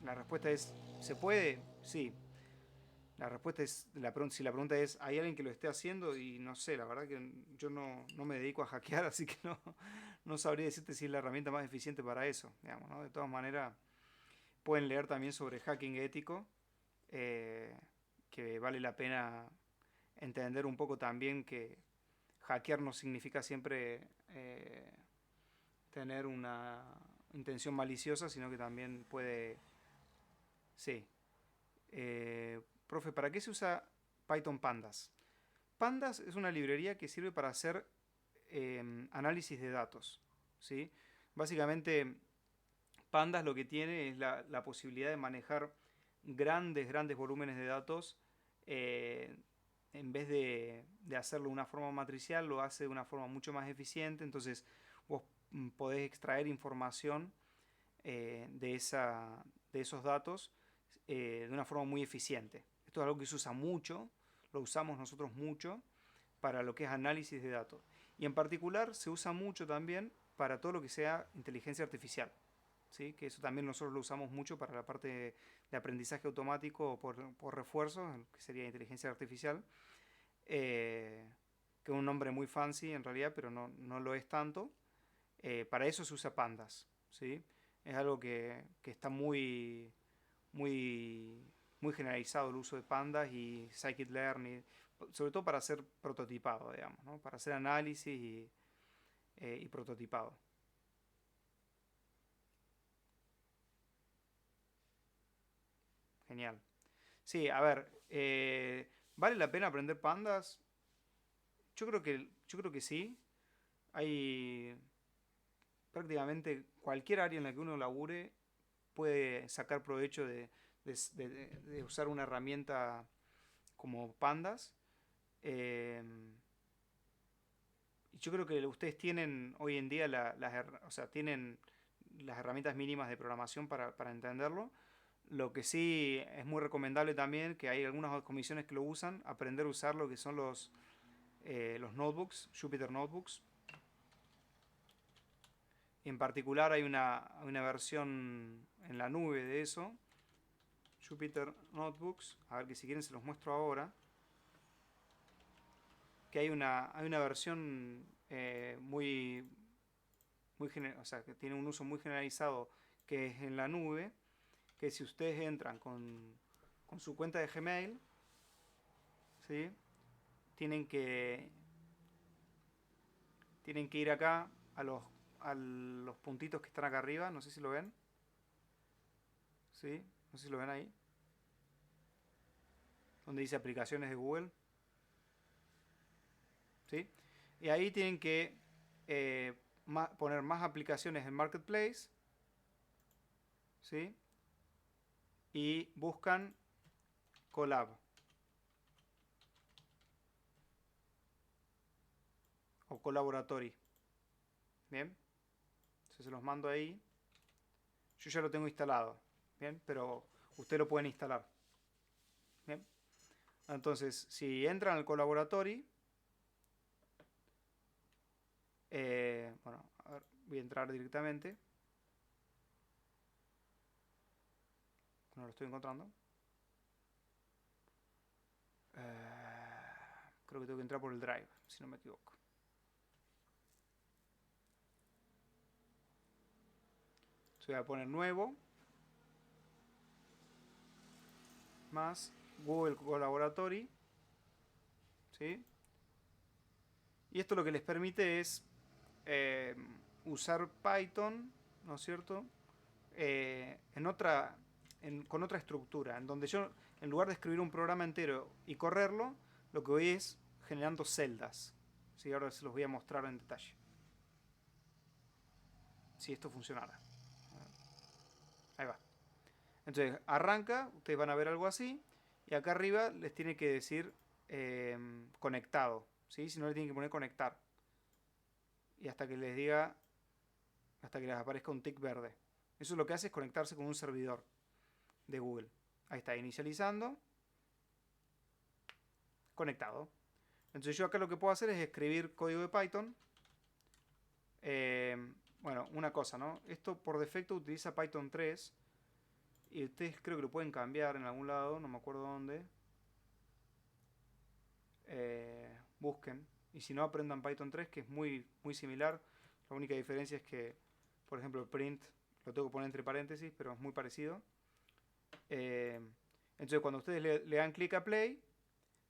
La respuesta es, ¿se puede? Sí. La respuesta es, si la pregunta es, ¿hay alguien que lo esté haciendo? Y no sé, la verdad que yo no me dedico a hackear, así que no sabría decirte si es la herramienta más eficiente para eso, digamos, ¿no? De todas maneras, pueden leer también sobre hacking ético, eh, que vale la pena entender un poco también que hackear no significa siempre tener una intención maliciosa, sino que también puede... Sí. Profe, ¿para qué se usa Python Pandas? Pandas es una librería que sirve para hacer análisis de datos. ¿Sí? Básicamente, Pandas lo que tiene es la posibilidad de manejar grandes volúmenes de datos. En vez de hacerlo de una forma matricial, lo hace de una forma mucho más eficiente. Entonces, vos podés extraer información de esos datos de una forma muy eficiente. Esto es algo que se usa mucho, lo usamos nosotros mucho para lo que es análisis de datos. Y en particular se usa mucho también para todo lo que sea inteligencia artificial. ¿Sí? Que eso también nosotros lo usamos mucho para la parte de aprendizaje automático por refuerzo, que sería inteligencia artificial, que es un nombre muy fancy en realidad, pero no lo es tanto. Para eso se usa Pandas. ¿Sí? Es algo que está muy, muy generalizado el uso de Pandas y Scikit-learn, sobre todo para hacer prototipado, digamos, ¿no? Para hacer análisis y prototipado. Genial. Sí, a ver, ¿vale la pena aprender Pandas? Yo creo que sí. Hay prácticamente cualquier área en la que uno labure, puede sacar provecho de usar una herramienta como Pandas. Eh, y yo creo que ustedes tienen hoy en día o sea, tienen las herramientas mínimas de programación para entenderlo. Lo que sí es muy recomendable también, que hay algunas comisiones que lo usan, aprender a usar lo que son los notebooks, Jupyter Notebooks. En particular hay una versión en la nube de eso, Jupyter Notebooks. A ver, que si quieren se los muestro ahora. Que hay una versión o sea, que tiene un uso muy generalizado, que es en la nube, que si ustedes entran con su cuenta de Gmail, ¿sí? tienen que, tienen que ir acá a los puntitos que están acá arriba, no sé si lo ven, ¿sí? No sé si lo ven ahí, donde dice aplicaciones de Google, ¿sí? Y ahí tienen que poner más aplicaciones en Marketplace, ¿sí? Y buscan Colab o Collaboratory. Bien, entonces se los mando ahí. Yo ya lo tengo instalado. Bien, pero ustedes lo pueden instalar. Bien, entonces si entran al Collaboratory, bueno, a ver, voy a entrar directamente. No lo estoy encontrando. Creo que tengo que entrar por el Drive, si no me equivoco. Entonces voy a poner nuevo, más Google Collaboratory, ¿sí? Y esto lo que les permite es eh, usar Python, ¿no es cierto? Con otra estructura, en donde yo, en lugar de escribir un programa entero y correrlo, lo que voy es generando celdas. ¿Sí? Ahora se los voy a mostrar en detalle. Si esto funcionara. Ahí va. Entonces, arranca, ustedes van a ver algo así, y acá arriba les tiene que decir conectado. ¿Sí? Si no, le tienen que poner conectar. Y hasta que les diga, hasta que les aparezca un tick verde. Eso lo que hace es conectarse con un servidor de Google. Ahí está, inicializando, conectado. Entonces yo acá lo que puedo hacer es escribir código de Python. Bueno, una cosa, ¿no? Esto por defecto utiliza Python 3 y ustedes creo que lo pueden cambiar en algún lado, no me acuerdo dónde. Busquen. Y si no, aprendan Python 3, que es muy, muy similar. La única diferencia es que, por ejemplo, el print lo tengo que poner entre paréntesis, pero es muy parecido. Eh, entonces cuando ustedes le dan clic a play,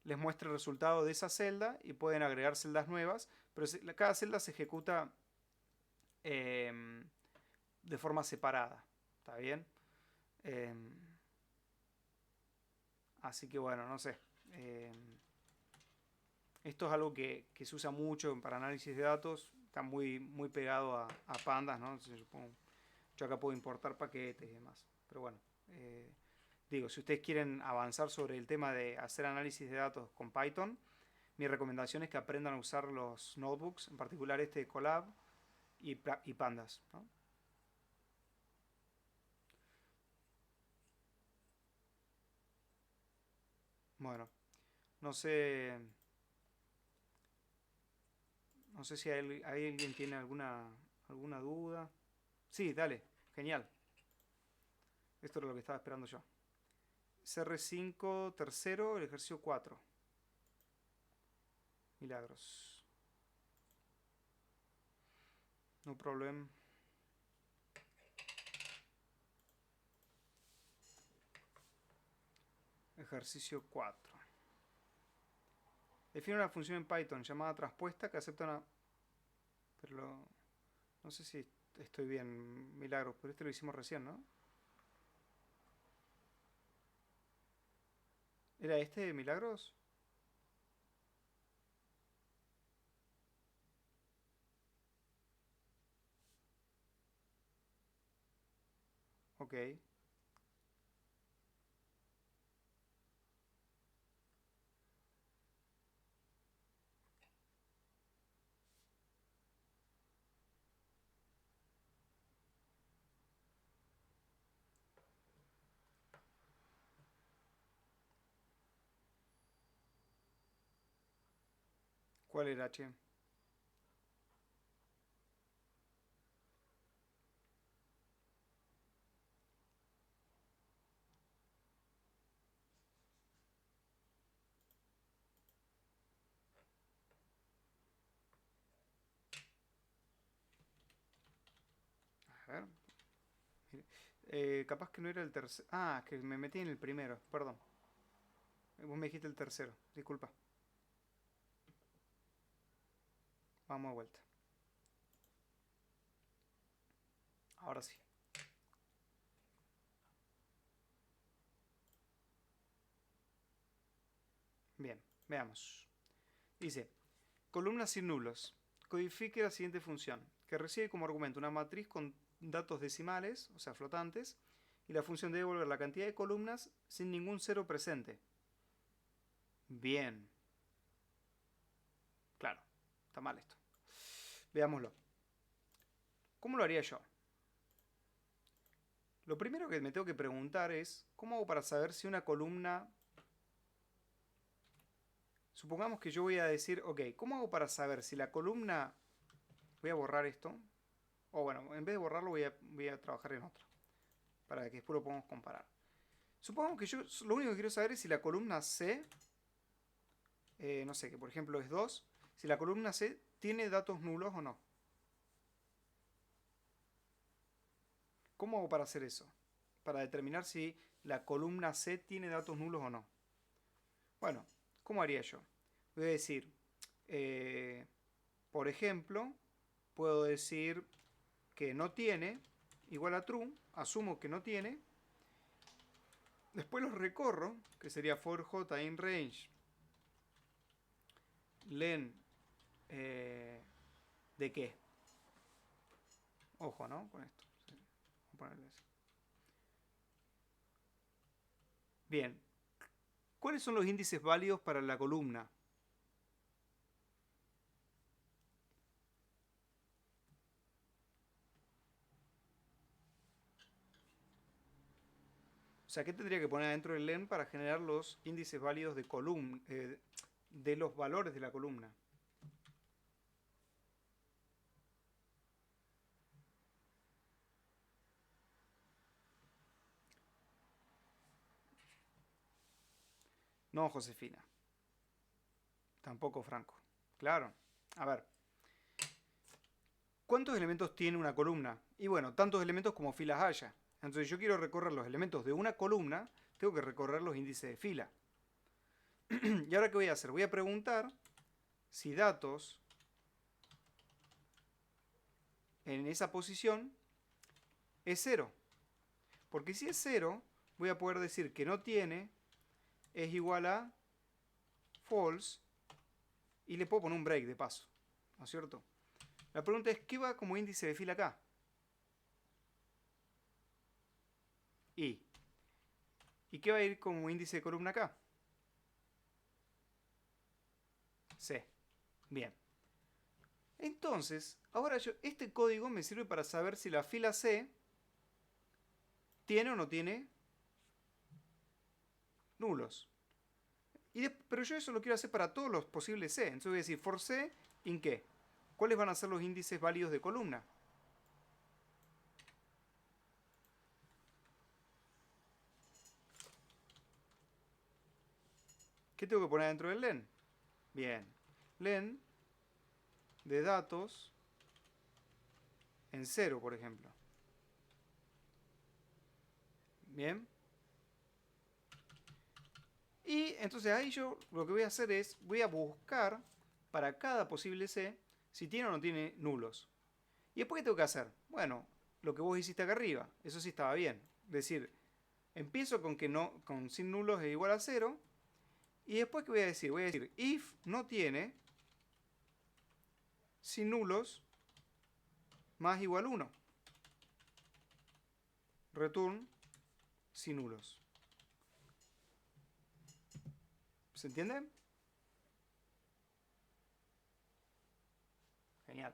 les muestra el resultado de esa celda y pueden agregar celdas nuevas, pero cada celda se ejecuta eh, de forma separada. ¿Está bien? Eh, Así que bueno, no sé. Eh, Esto es algo que se usa mucho para análisis de datos. Está muy, muy pegado a pandas, ¿no? Entonces, yo acá puedo importar paquetes y demás. Pero bueno, digo, si ustedes quieren avanzar sobre el tema de hacer análisis de datos con Python, mi recomendación es que aprendan a usar los notebooks, en particular este de Colab y Pandas, ¿no? Bueno, no sé, no sé si hay alguien tiene alguna duda. Sí, dale, genial. Esto era lo que estaba esperando yo. CR5 tercero, el ejercicio 4. Milagros. No problem. Ejercicio 4. Define una función en Python llamada traspuesta que acepta una... Pero no sé si estoy bien, Milagros, pero este lo hicimos recién, ¿no? ¿Era este, Milagros? Ok. Ok. ¿Cuál era, che? A ver. Capaz que no era el tercero. Ah, que me metí en el primero. Perdón. Vos me dijiste el tercero. Disculpa. Vamos a vuelta. Ahora sí. Bien, veamos. Dice, columnas sin nulos. Codifique la siguiente función, que recibe como argumento una matriz con datos decimales, o sea, flotantes, y la función debe devolver la cantidad de columnas sin ningún cero presente. Bien, claro, está mal esto. Veámoslo. ¿Cómo lo haría yo? Lo primero que me tengo que preguntar es, ¿cómo hago para saber si una columna... Supongamos que yo voy a decir, ok, ¿cómo hago para saber si la columna... Voy a borrar esto. O bueno, en vez de borrarlo voy a trabajar en otro. Para que después lo podamos comparar. Supongamos que yo lo único que quiero saber es si la columna C, no sé, que por ejemplo es 2, si la columna C tiene datos nulos o no. ¿Cómo hago para hacer eso? Para determinar si la columna C tiene datos nulos o no. Bueno, ¿cómo haría yo? Voy a decir, eh, por ejemplo, puedo decir que no tiene, igual a true, asumo que no tiene, después los recorro, que sería for j in range len de qué. Ojo, ¿no? Con esto. Sí, vamos a ponerle eso. Bien, ¿cuáles son los índices válidos para la columna? O sea, ¿qué tendría que poner dentro del len para generar los índices válidos de columna, de los valores de la columna? No, Josefina. Tampoco Franco. Claro. A ver, ¿cuántos elementos tiene una columna? Y bueno, tantos elementos como filas haya. Entonces yo quiero recorrer los elementos de una columna, tengo que recorrer los índices de fila. ¿Y ahora qué voy a hacer? Voy a preguntar si datos en esa posición es cero. Porque si es cero, voy a poder decir que no tiene es igual a false y le puedo poner un break de paso. ¿No es cierto? La pregunta es, ¿qué va como índice de fila acá? Y. ¿Y qué va a ir como índice de columna acá? C. Bien. Entonces, ahora este código me sirve para saber si la fila C tiene o no tiene nulos. Pero yo eso lo quiero hacer para todos los posibles C. Entonces voy a decir for C in qué. ¿Cuáles van a ser los índices válidos de columna? ¿Qué tengo que poner dentro del len? Bien. Len de datos en cero, por ejemplo. Bien. Y entonces ahí yo lo que voy a hacer es, voy a buscar para cada posible C si tiene o no tiene nulos. ¿Y después qué tengo que hacer? Bueno, lo que vos hiciste acá arriba, eso sí estaba bien. Es decir, empiezo con que no, con sin nulos es igual a cero. Y después qué voy a decir? Voy a decir if no tiene sin nulos más igual 1. return sin nulos. ¿Se entiende? Genial.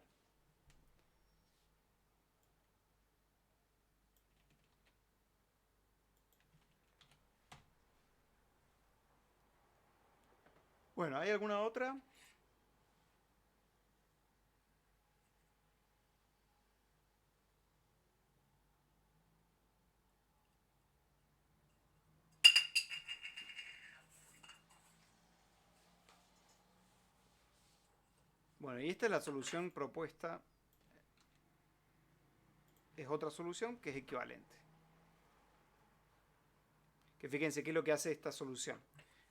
Bueno, ¿hay alguna otra? Bueno, y esta es la solución propuesta. Es otra solución que es equivalente. Que fíjense qué es lo que hace esta solución.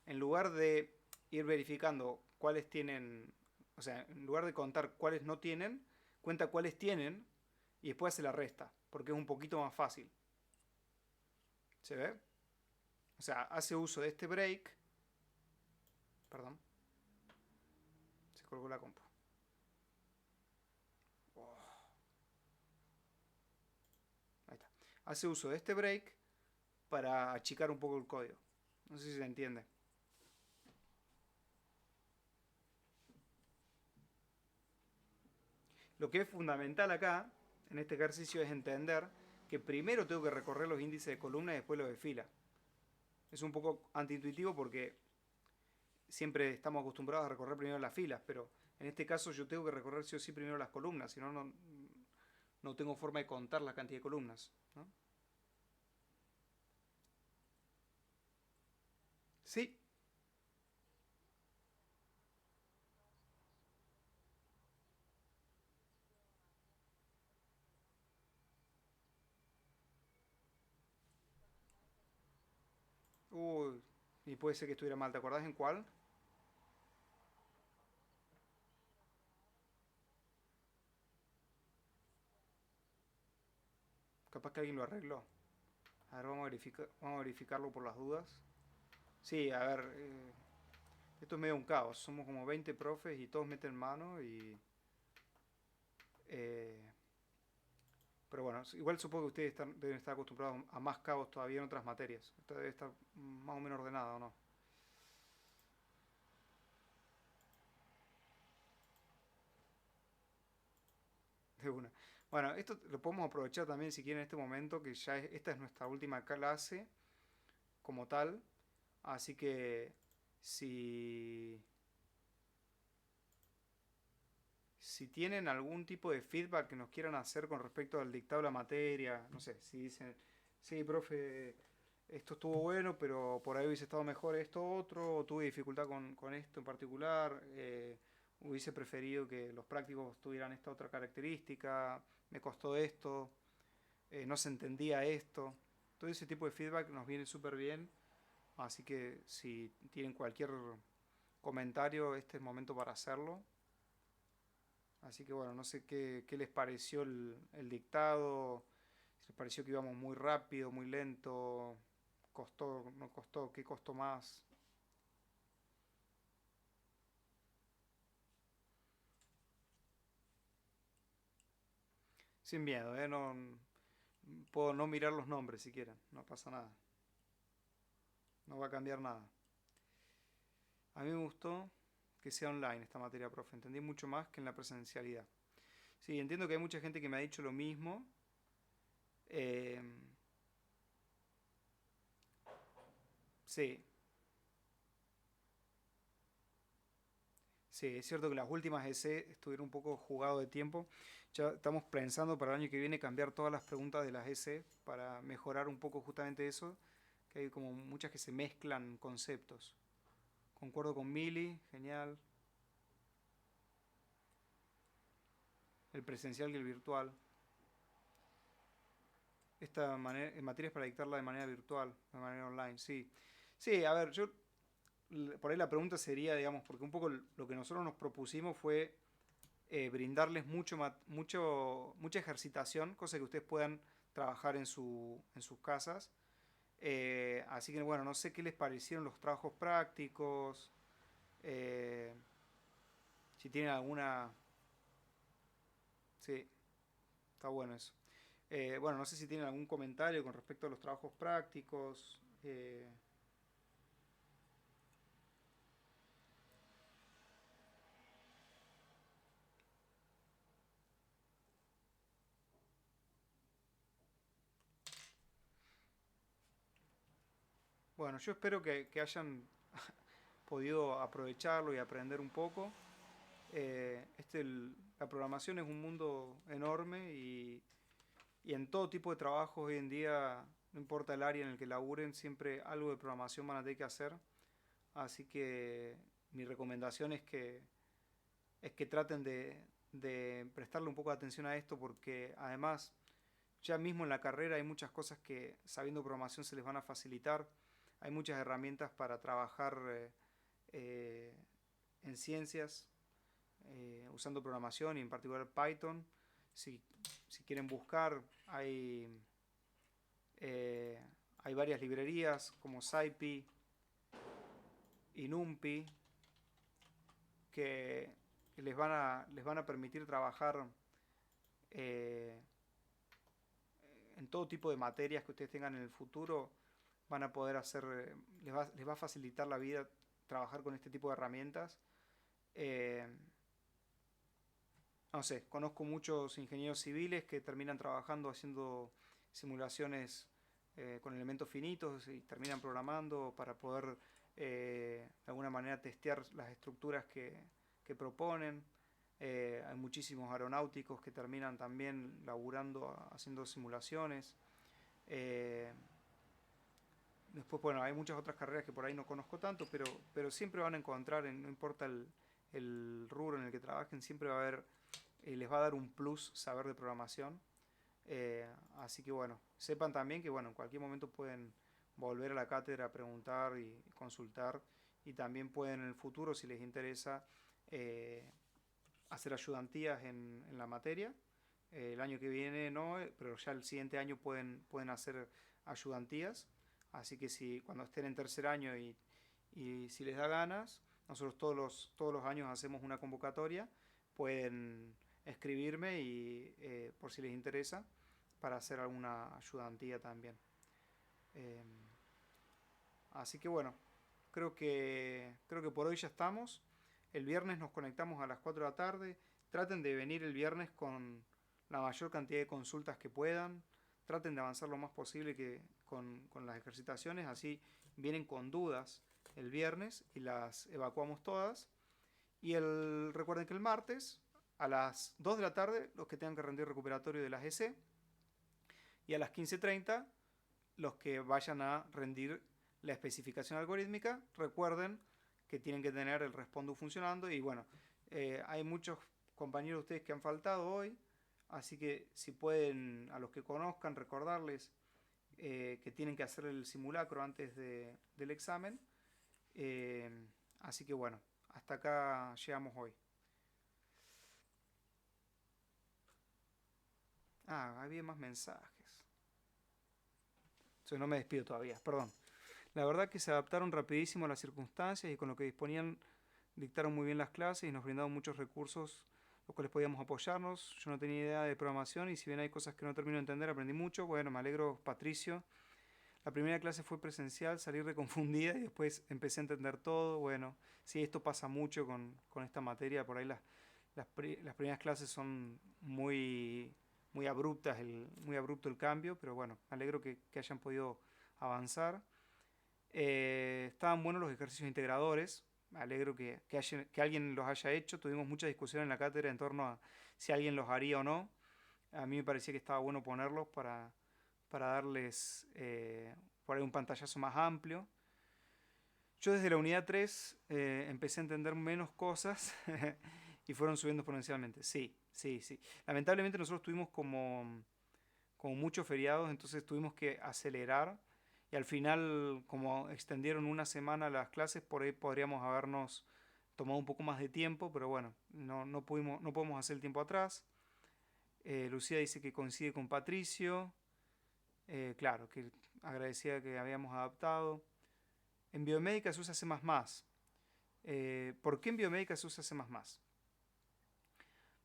En lugar de ir verificando cuáles tienen, o sea, en lugar de contar cuáles no tienen, cuenta cuáles tienen y después hace la resta, porque es un poquito más fácil. ¿Se ve? O sea, hace uso de este break. Perdón, se colgó la compu. Oh, ahí está. Hace uso de este break para achicar un poco el código. No sé si se entiende. Lo que es fundamental acá, en este ejercicio, es entender que primero tengo que recorrer los índices de columna y después los de fila. Es un poco antiintuitivo porque siempre estamos acostumbrados a recorrer primero las filas, pero en este caso yo tengo que recorrer sí o sí primero las columnas, si no, no tengo forma de contar la cantidad de columnas, ¿no? Sí. Uy, y puede ser que estuviera mal. ¿Te acordás en cuál? Capaz que alguien lo arregló. A ver, vamos a verificarlo por las dudas. Sí, a ver, esto es medio un caos. Somos como 20 profes y todos meten mano y... eh, pero bueno, igual supongo que ustedes deben estar acostumbrados a más caos todavía en otras materias. Esto debe estar más o menos ordenado, ¿no? De una. Bueno, esto lo podemos aprovechar también si quieren en este momento, que ya esta es nuestra última clase como tal. Así que si, si tienen algún tipo de feedback que nos quieran hacer con respecto al dictado de la materia, no sé, si dicen, sí, profe, esto estuvo bueno, pero por ahí hubiese estado mejor esto otro, o tuve dificultad con esto en particular, hubiese preferido que los prácticos tuvieran esta otra característica, me costó esto, no se entendía esto. Todo ese tipo de feedback nos viene súper bien, así que si tienen cualquier comentario, este es el momento para hacerlo. Así que bueno, no sé qué les pareció el dictado, si les pareció que íbamos muy rápido, muy lento, costó, no costó, qué costó más. Sin miedo, ¿eh? No, puedo no mirar los nombres si quieren, no pasa nada, no va a cambiar nada. A mí me gustó que sea online esta materia, profe, entendí mucho más que en la presencialidad. Sí, entiendo que hay mucha gente que me ha dicho lo mismo. eh, sí, sí, es cierto que las últimas EC estuvieron un poco jugado de tiempo. Ya estamos pensando para el año que viene cambiar todas las preguntas de las EC para mejorar un poco justamente eso, que hay como muchas que se mezclan conceptos. Concuerdo con Mili, genial. El presencial y el virtual. Esta manera, en materias para dictarla de manera virtual, de manera online, sí. Sí, a ver, yo por ahí la pregunta sería, digamos, porque un poco lo que nosotros nos propusimos fue brindarles mucha ejercitación, cosa que ustedes puedan trabajar en sus casas. Así que bueno, no sé qué les parecieron los trabajos prácticos, eh, si tienen alguna... Sí, está bueno eso. Bueno, no sé si tienen algún comentario con respecto a los trabajos prácticos. Bueno, yo espero que hayan podido aprovecharlo y aprender un poco. La programación es un mundo enorme y en todo tipo de trabajos hoy en día, no importa el área en el que laburen, siempre algo de programación van a tener que hacer. Así que mi recomendación es que traten de prestarle un poco de atención a esto porque además ya mismo en la carrera hay muchas cosas que sabiendo programación se les van a facilitar. Hay muchas herramientas para trabajar eh, en ciencias usando programación y en particular Python. Si, si quieren buscar, eh, hay varias librerías como SciPy y NumPy que les van a permitir trabajar eh, en todo tipo de materias que ustedes tengan en el futuro. Van a poder hacer, les va a facilitar la vida trabajar con este tipo de herramientas. Eh, no sé, conozco muchos ingenieros civiles que terminan trabajando haciendo simulaciones con elementos finitos y terminan programando para poder de alguna manera testear las estructuras que proponen. Hay muchísimos aeronáuticos que terminan también laburando, haciendo simulaciones. Eh, Después, bueno, hay muchas otras carreras que por ahí no conozco tanto, pero siempre van a encontrar, no importa el rubro en el que trabajen, siempre va a haber, les va a dar un plus saber de programación. Así que bueno, sepan también que bueno, en cualquier momento pueden volver a la cátedra a preguntar y consultar y también pueden en el futuro, si les interesa, hacer ayudantías en la materia. El año que viene no, pero ya el siguiente año pueden hacer ayudantías. Así que si cuando estén en tercer año y si les da ganas, nosotros todos los años hacemos una convocatoria, pueden escribirme y por si les interesa para hacer alguna ayudantía también. Eh, Así que bueno, creo que por hoy ya estamos. El viernes nos conectamos a las 4 de la tarde. Traten de venir el viernes con la mayor cantidad de consultas que puedan. Traten de avanzar lo más posible con las ejercitaciones. Así vienen con dudas el viernes y las evacuamos todas. Recuerden que el martes a las 2 de la tarde los que tengan que rendir recuperatorio de las EC y a las 15:30 los que vayan a rendir la especificación algorítmica. Recuerden que tienen que tener el Respondu funcionando y bueno, hay muchos compañeros de ustedes que han faltado hoy, así que si pueden a los que conozcan recordarles que tienen que hacer el simulacro antes del examen. Así que bueno, hasta acá llegamos hoy. Había más mensajes. Entonces no me despido todavía, perdón. La verdad que se adaptaron rapidísimo a las circunstancias y con lo que disponían dictaron muy bien las clases y nos brindaron muchos recursos los cuales podíamos apoyarnos. Yo no tenía idea de programación y si bien hay cosas que no termino de entender, aprendí mucho. Bueno, me alegro, Patricio. La primera clase fue presencial, salí reconfundida y después empecé a entender todo. Bueno, sí, esto pasa mucho con esta materia. Por ahí las primeras clases son muy abruptas, muy abrupto el cambio, pero bueno, me alegro que hayan podido avanzar. Estaban buenos los ejercicios integradores. Me alegro que alguien los haya hecho. Tuvimos mucha discusión en la cátedra en torno a si alguien los haría o no. A mí me parecía que estaba bueno ponerlos para darles por ahí un pantallazo más amplio. Yo desde la unidad 3 empecé a entender menos cosas y fueron subiendo exponencialmente. Sí, sí, sí. Lamentablemente nosotros tuvimos como muchos feriados, entonces tuvimos que acelerar y al final, como extendieron una semana las clases, por ahí podríamos habernos tomado un poco más de tiempo, pero bueno, no podemos hacer el tiempo atrás. Lucía dice que coincide con Patricio, claro, que agradecía que habíamos adaptado. En biomédica se usa C++. ¿Por qué en biomédica se usa C++?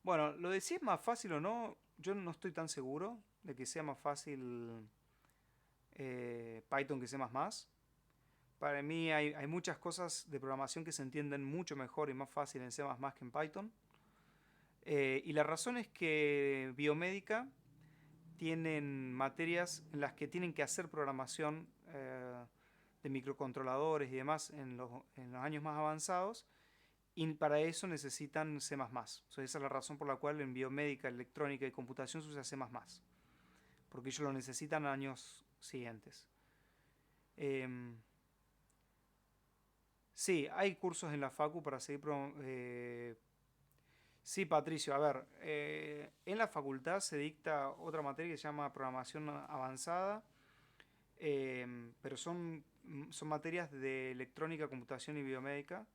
Bueno, lo de si es más fácil o no, yo no estoy tan seguro. de que sea más fácil Python que C++. Para mí hay muchas cosas de programación que se entienden mucho mejor y más fácil en C++ que en Python. Y la razón es que biomédica tienen materias en las que tienen que hacer programación de microcontroladores y demás en los años más avanzados, y para eso necesitan C++. O sea, esa es la razón por la cual en biomédica, electrónica y computación se usa C++, porque ellos lo necesitan en años siguientes. Em, sí, hay cursos en la Facu para seguir. Sí, Patricio, a ver, en la facultad se dicta otra materia que se llama programación avanzada, pero son materias de electrónica, computación y biomédica.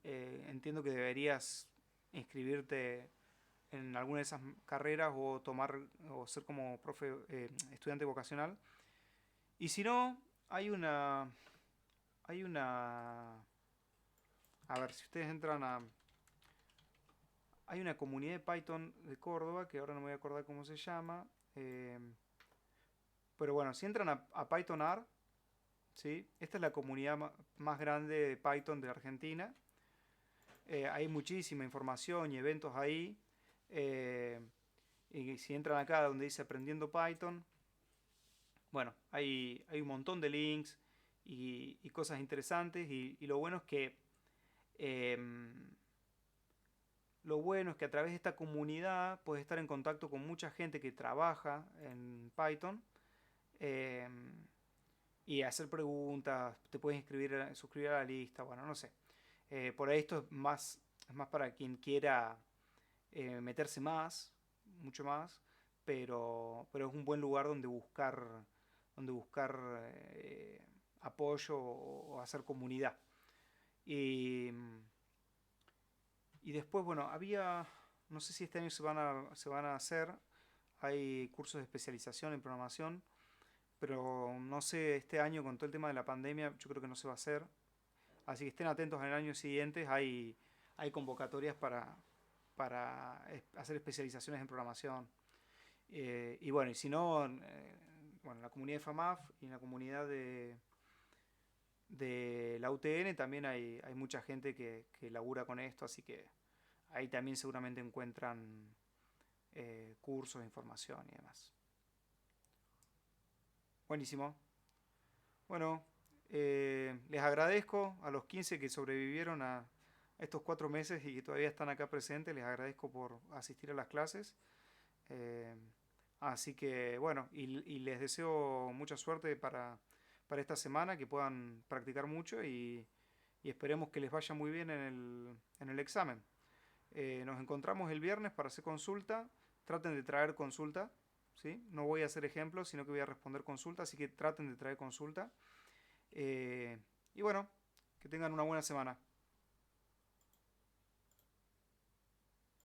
Entiendo que deberías inscribirte en alguna de esas carreras o tomar o ser como estudiante vocacional. Y si no, hay una, a ver, si ustedes entran hay una comunidad de Python de Córdoba, que ahora no me voy a acordar cómo se llama, eh, pero bueno, si entran a PythonR, ¿sí? Esta es la comunidad más grande de Python de Argentina. Hay muchísima información y eventos ahí. eh, y si entran acá donde dice Aprendiendo Python, bueno, hay un montón de links y cosas interesantes. Y em, lo bueno es que a través de esta comunidad puedes estar en contacto con mucha gente que trabaja en Python, em, y hacer preguntas, te puedes suscribir a la lista, bueno, no sé. Por ahí esto es más para quien quiera meterse más, mucho más, pero es un buen lugar donde buscar apoyo o hacer comunidad. Y, y después, bueno, no sé si este año se van a hacer, hay cursos de especialización en programación, pero no sé, este año con todo el tema de la pandemia yo creo que no se va a hacer. Así que estén atentos en el año siguiente, hay convocatorias para hacer especializaciones en programación. Y bueno, y si no, bueno, en la comunidad de FAMAF y en la comunidad de la UTN también hay mucha gente que labura con esto, así que ahí también seguramente encuentran cursos, información y demás. Buenísimo. Bueno, les agradezco a los 15 que sobrevivieron a estos 4 meses y que todavía están acá presentes. Les agradezco por asistir a las clases. Eh, Así que bueno, y les deseo mucha suerte para esta semana, que puedan practicar mucho y esperemos que les vaya muy bien en el examen. Nos encontramos el viernes para hacer consulta. Traten de traer consulta, ¿sí? No voy a hacer ejemplos, sino que voy a responder consulta, así que traten de traer consulta. Y bueno, que tengan una buena semana.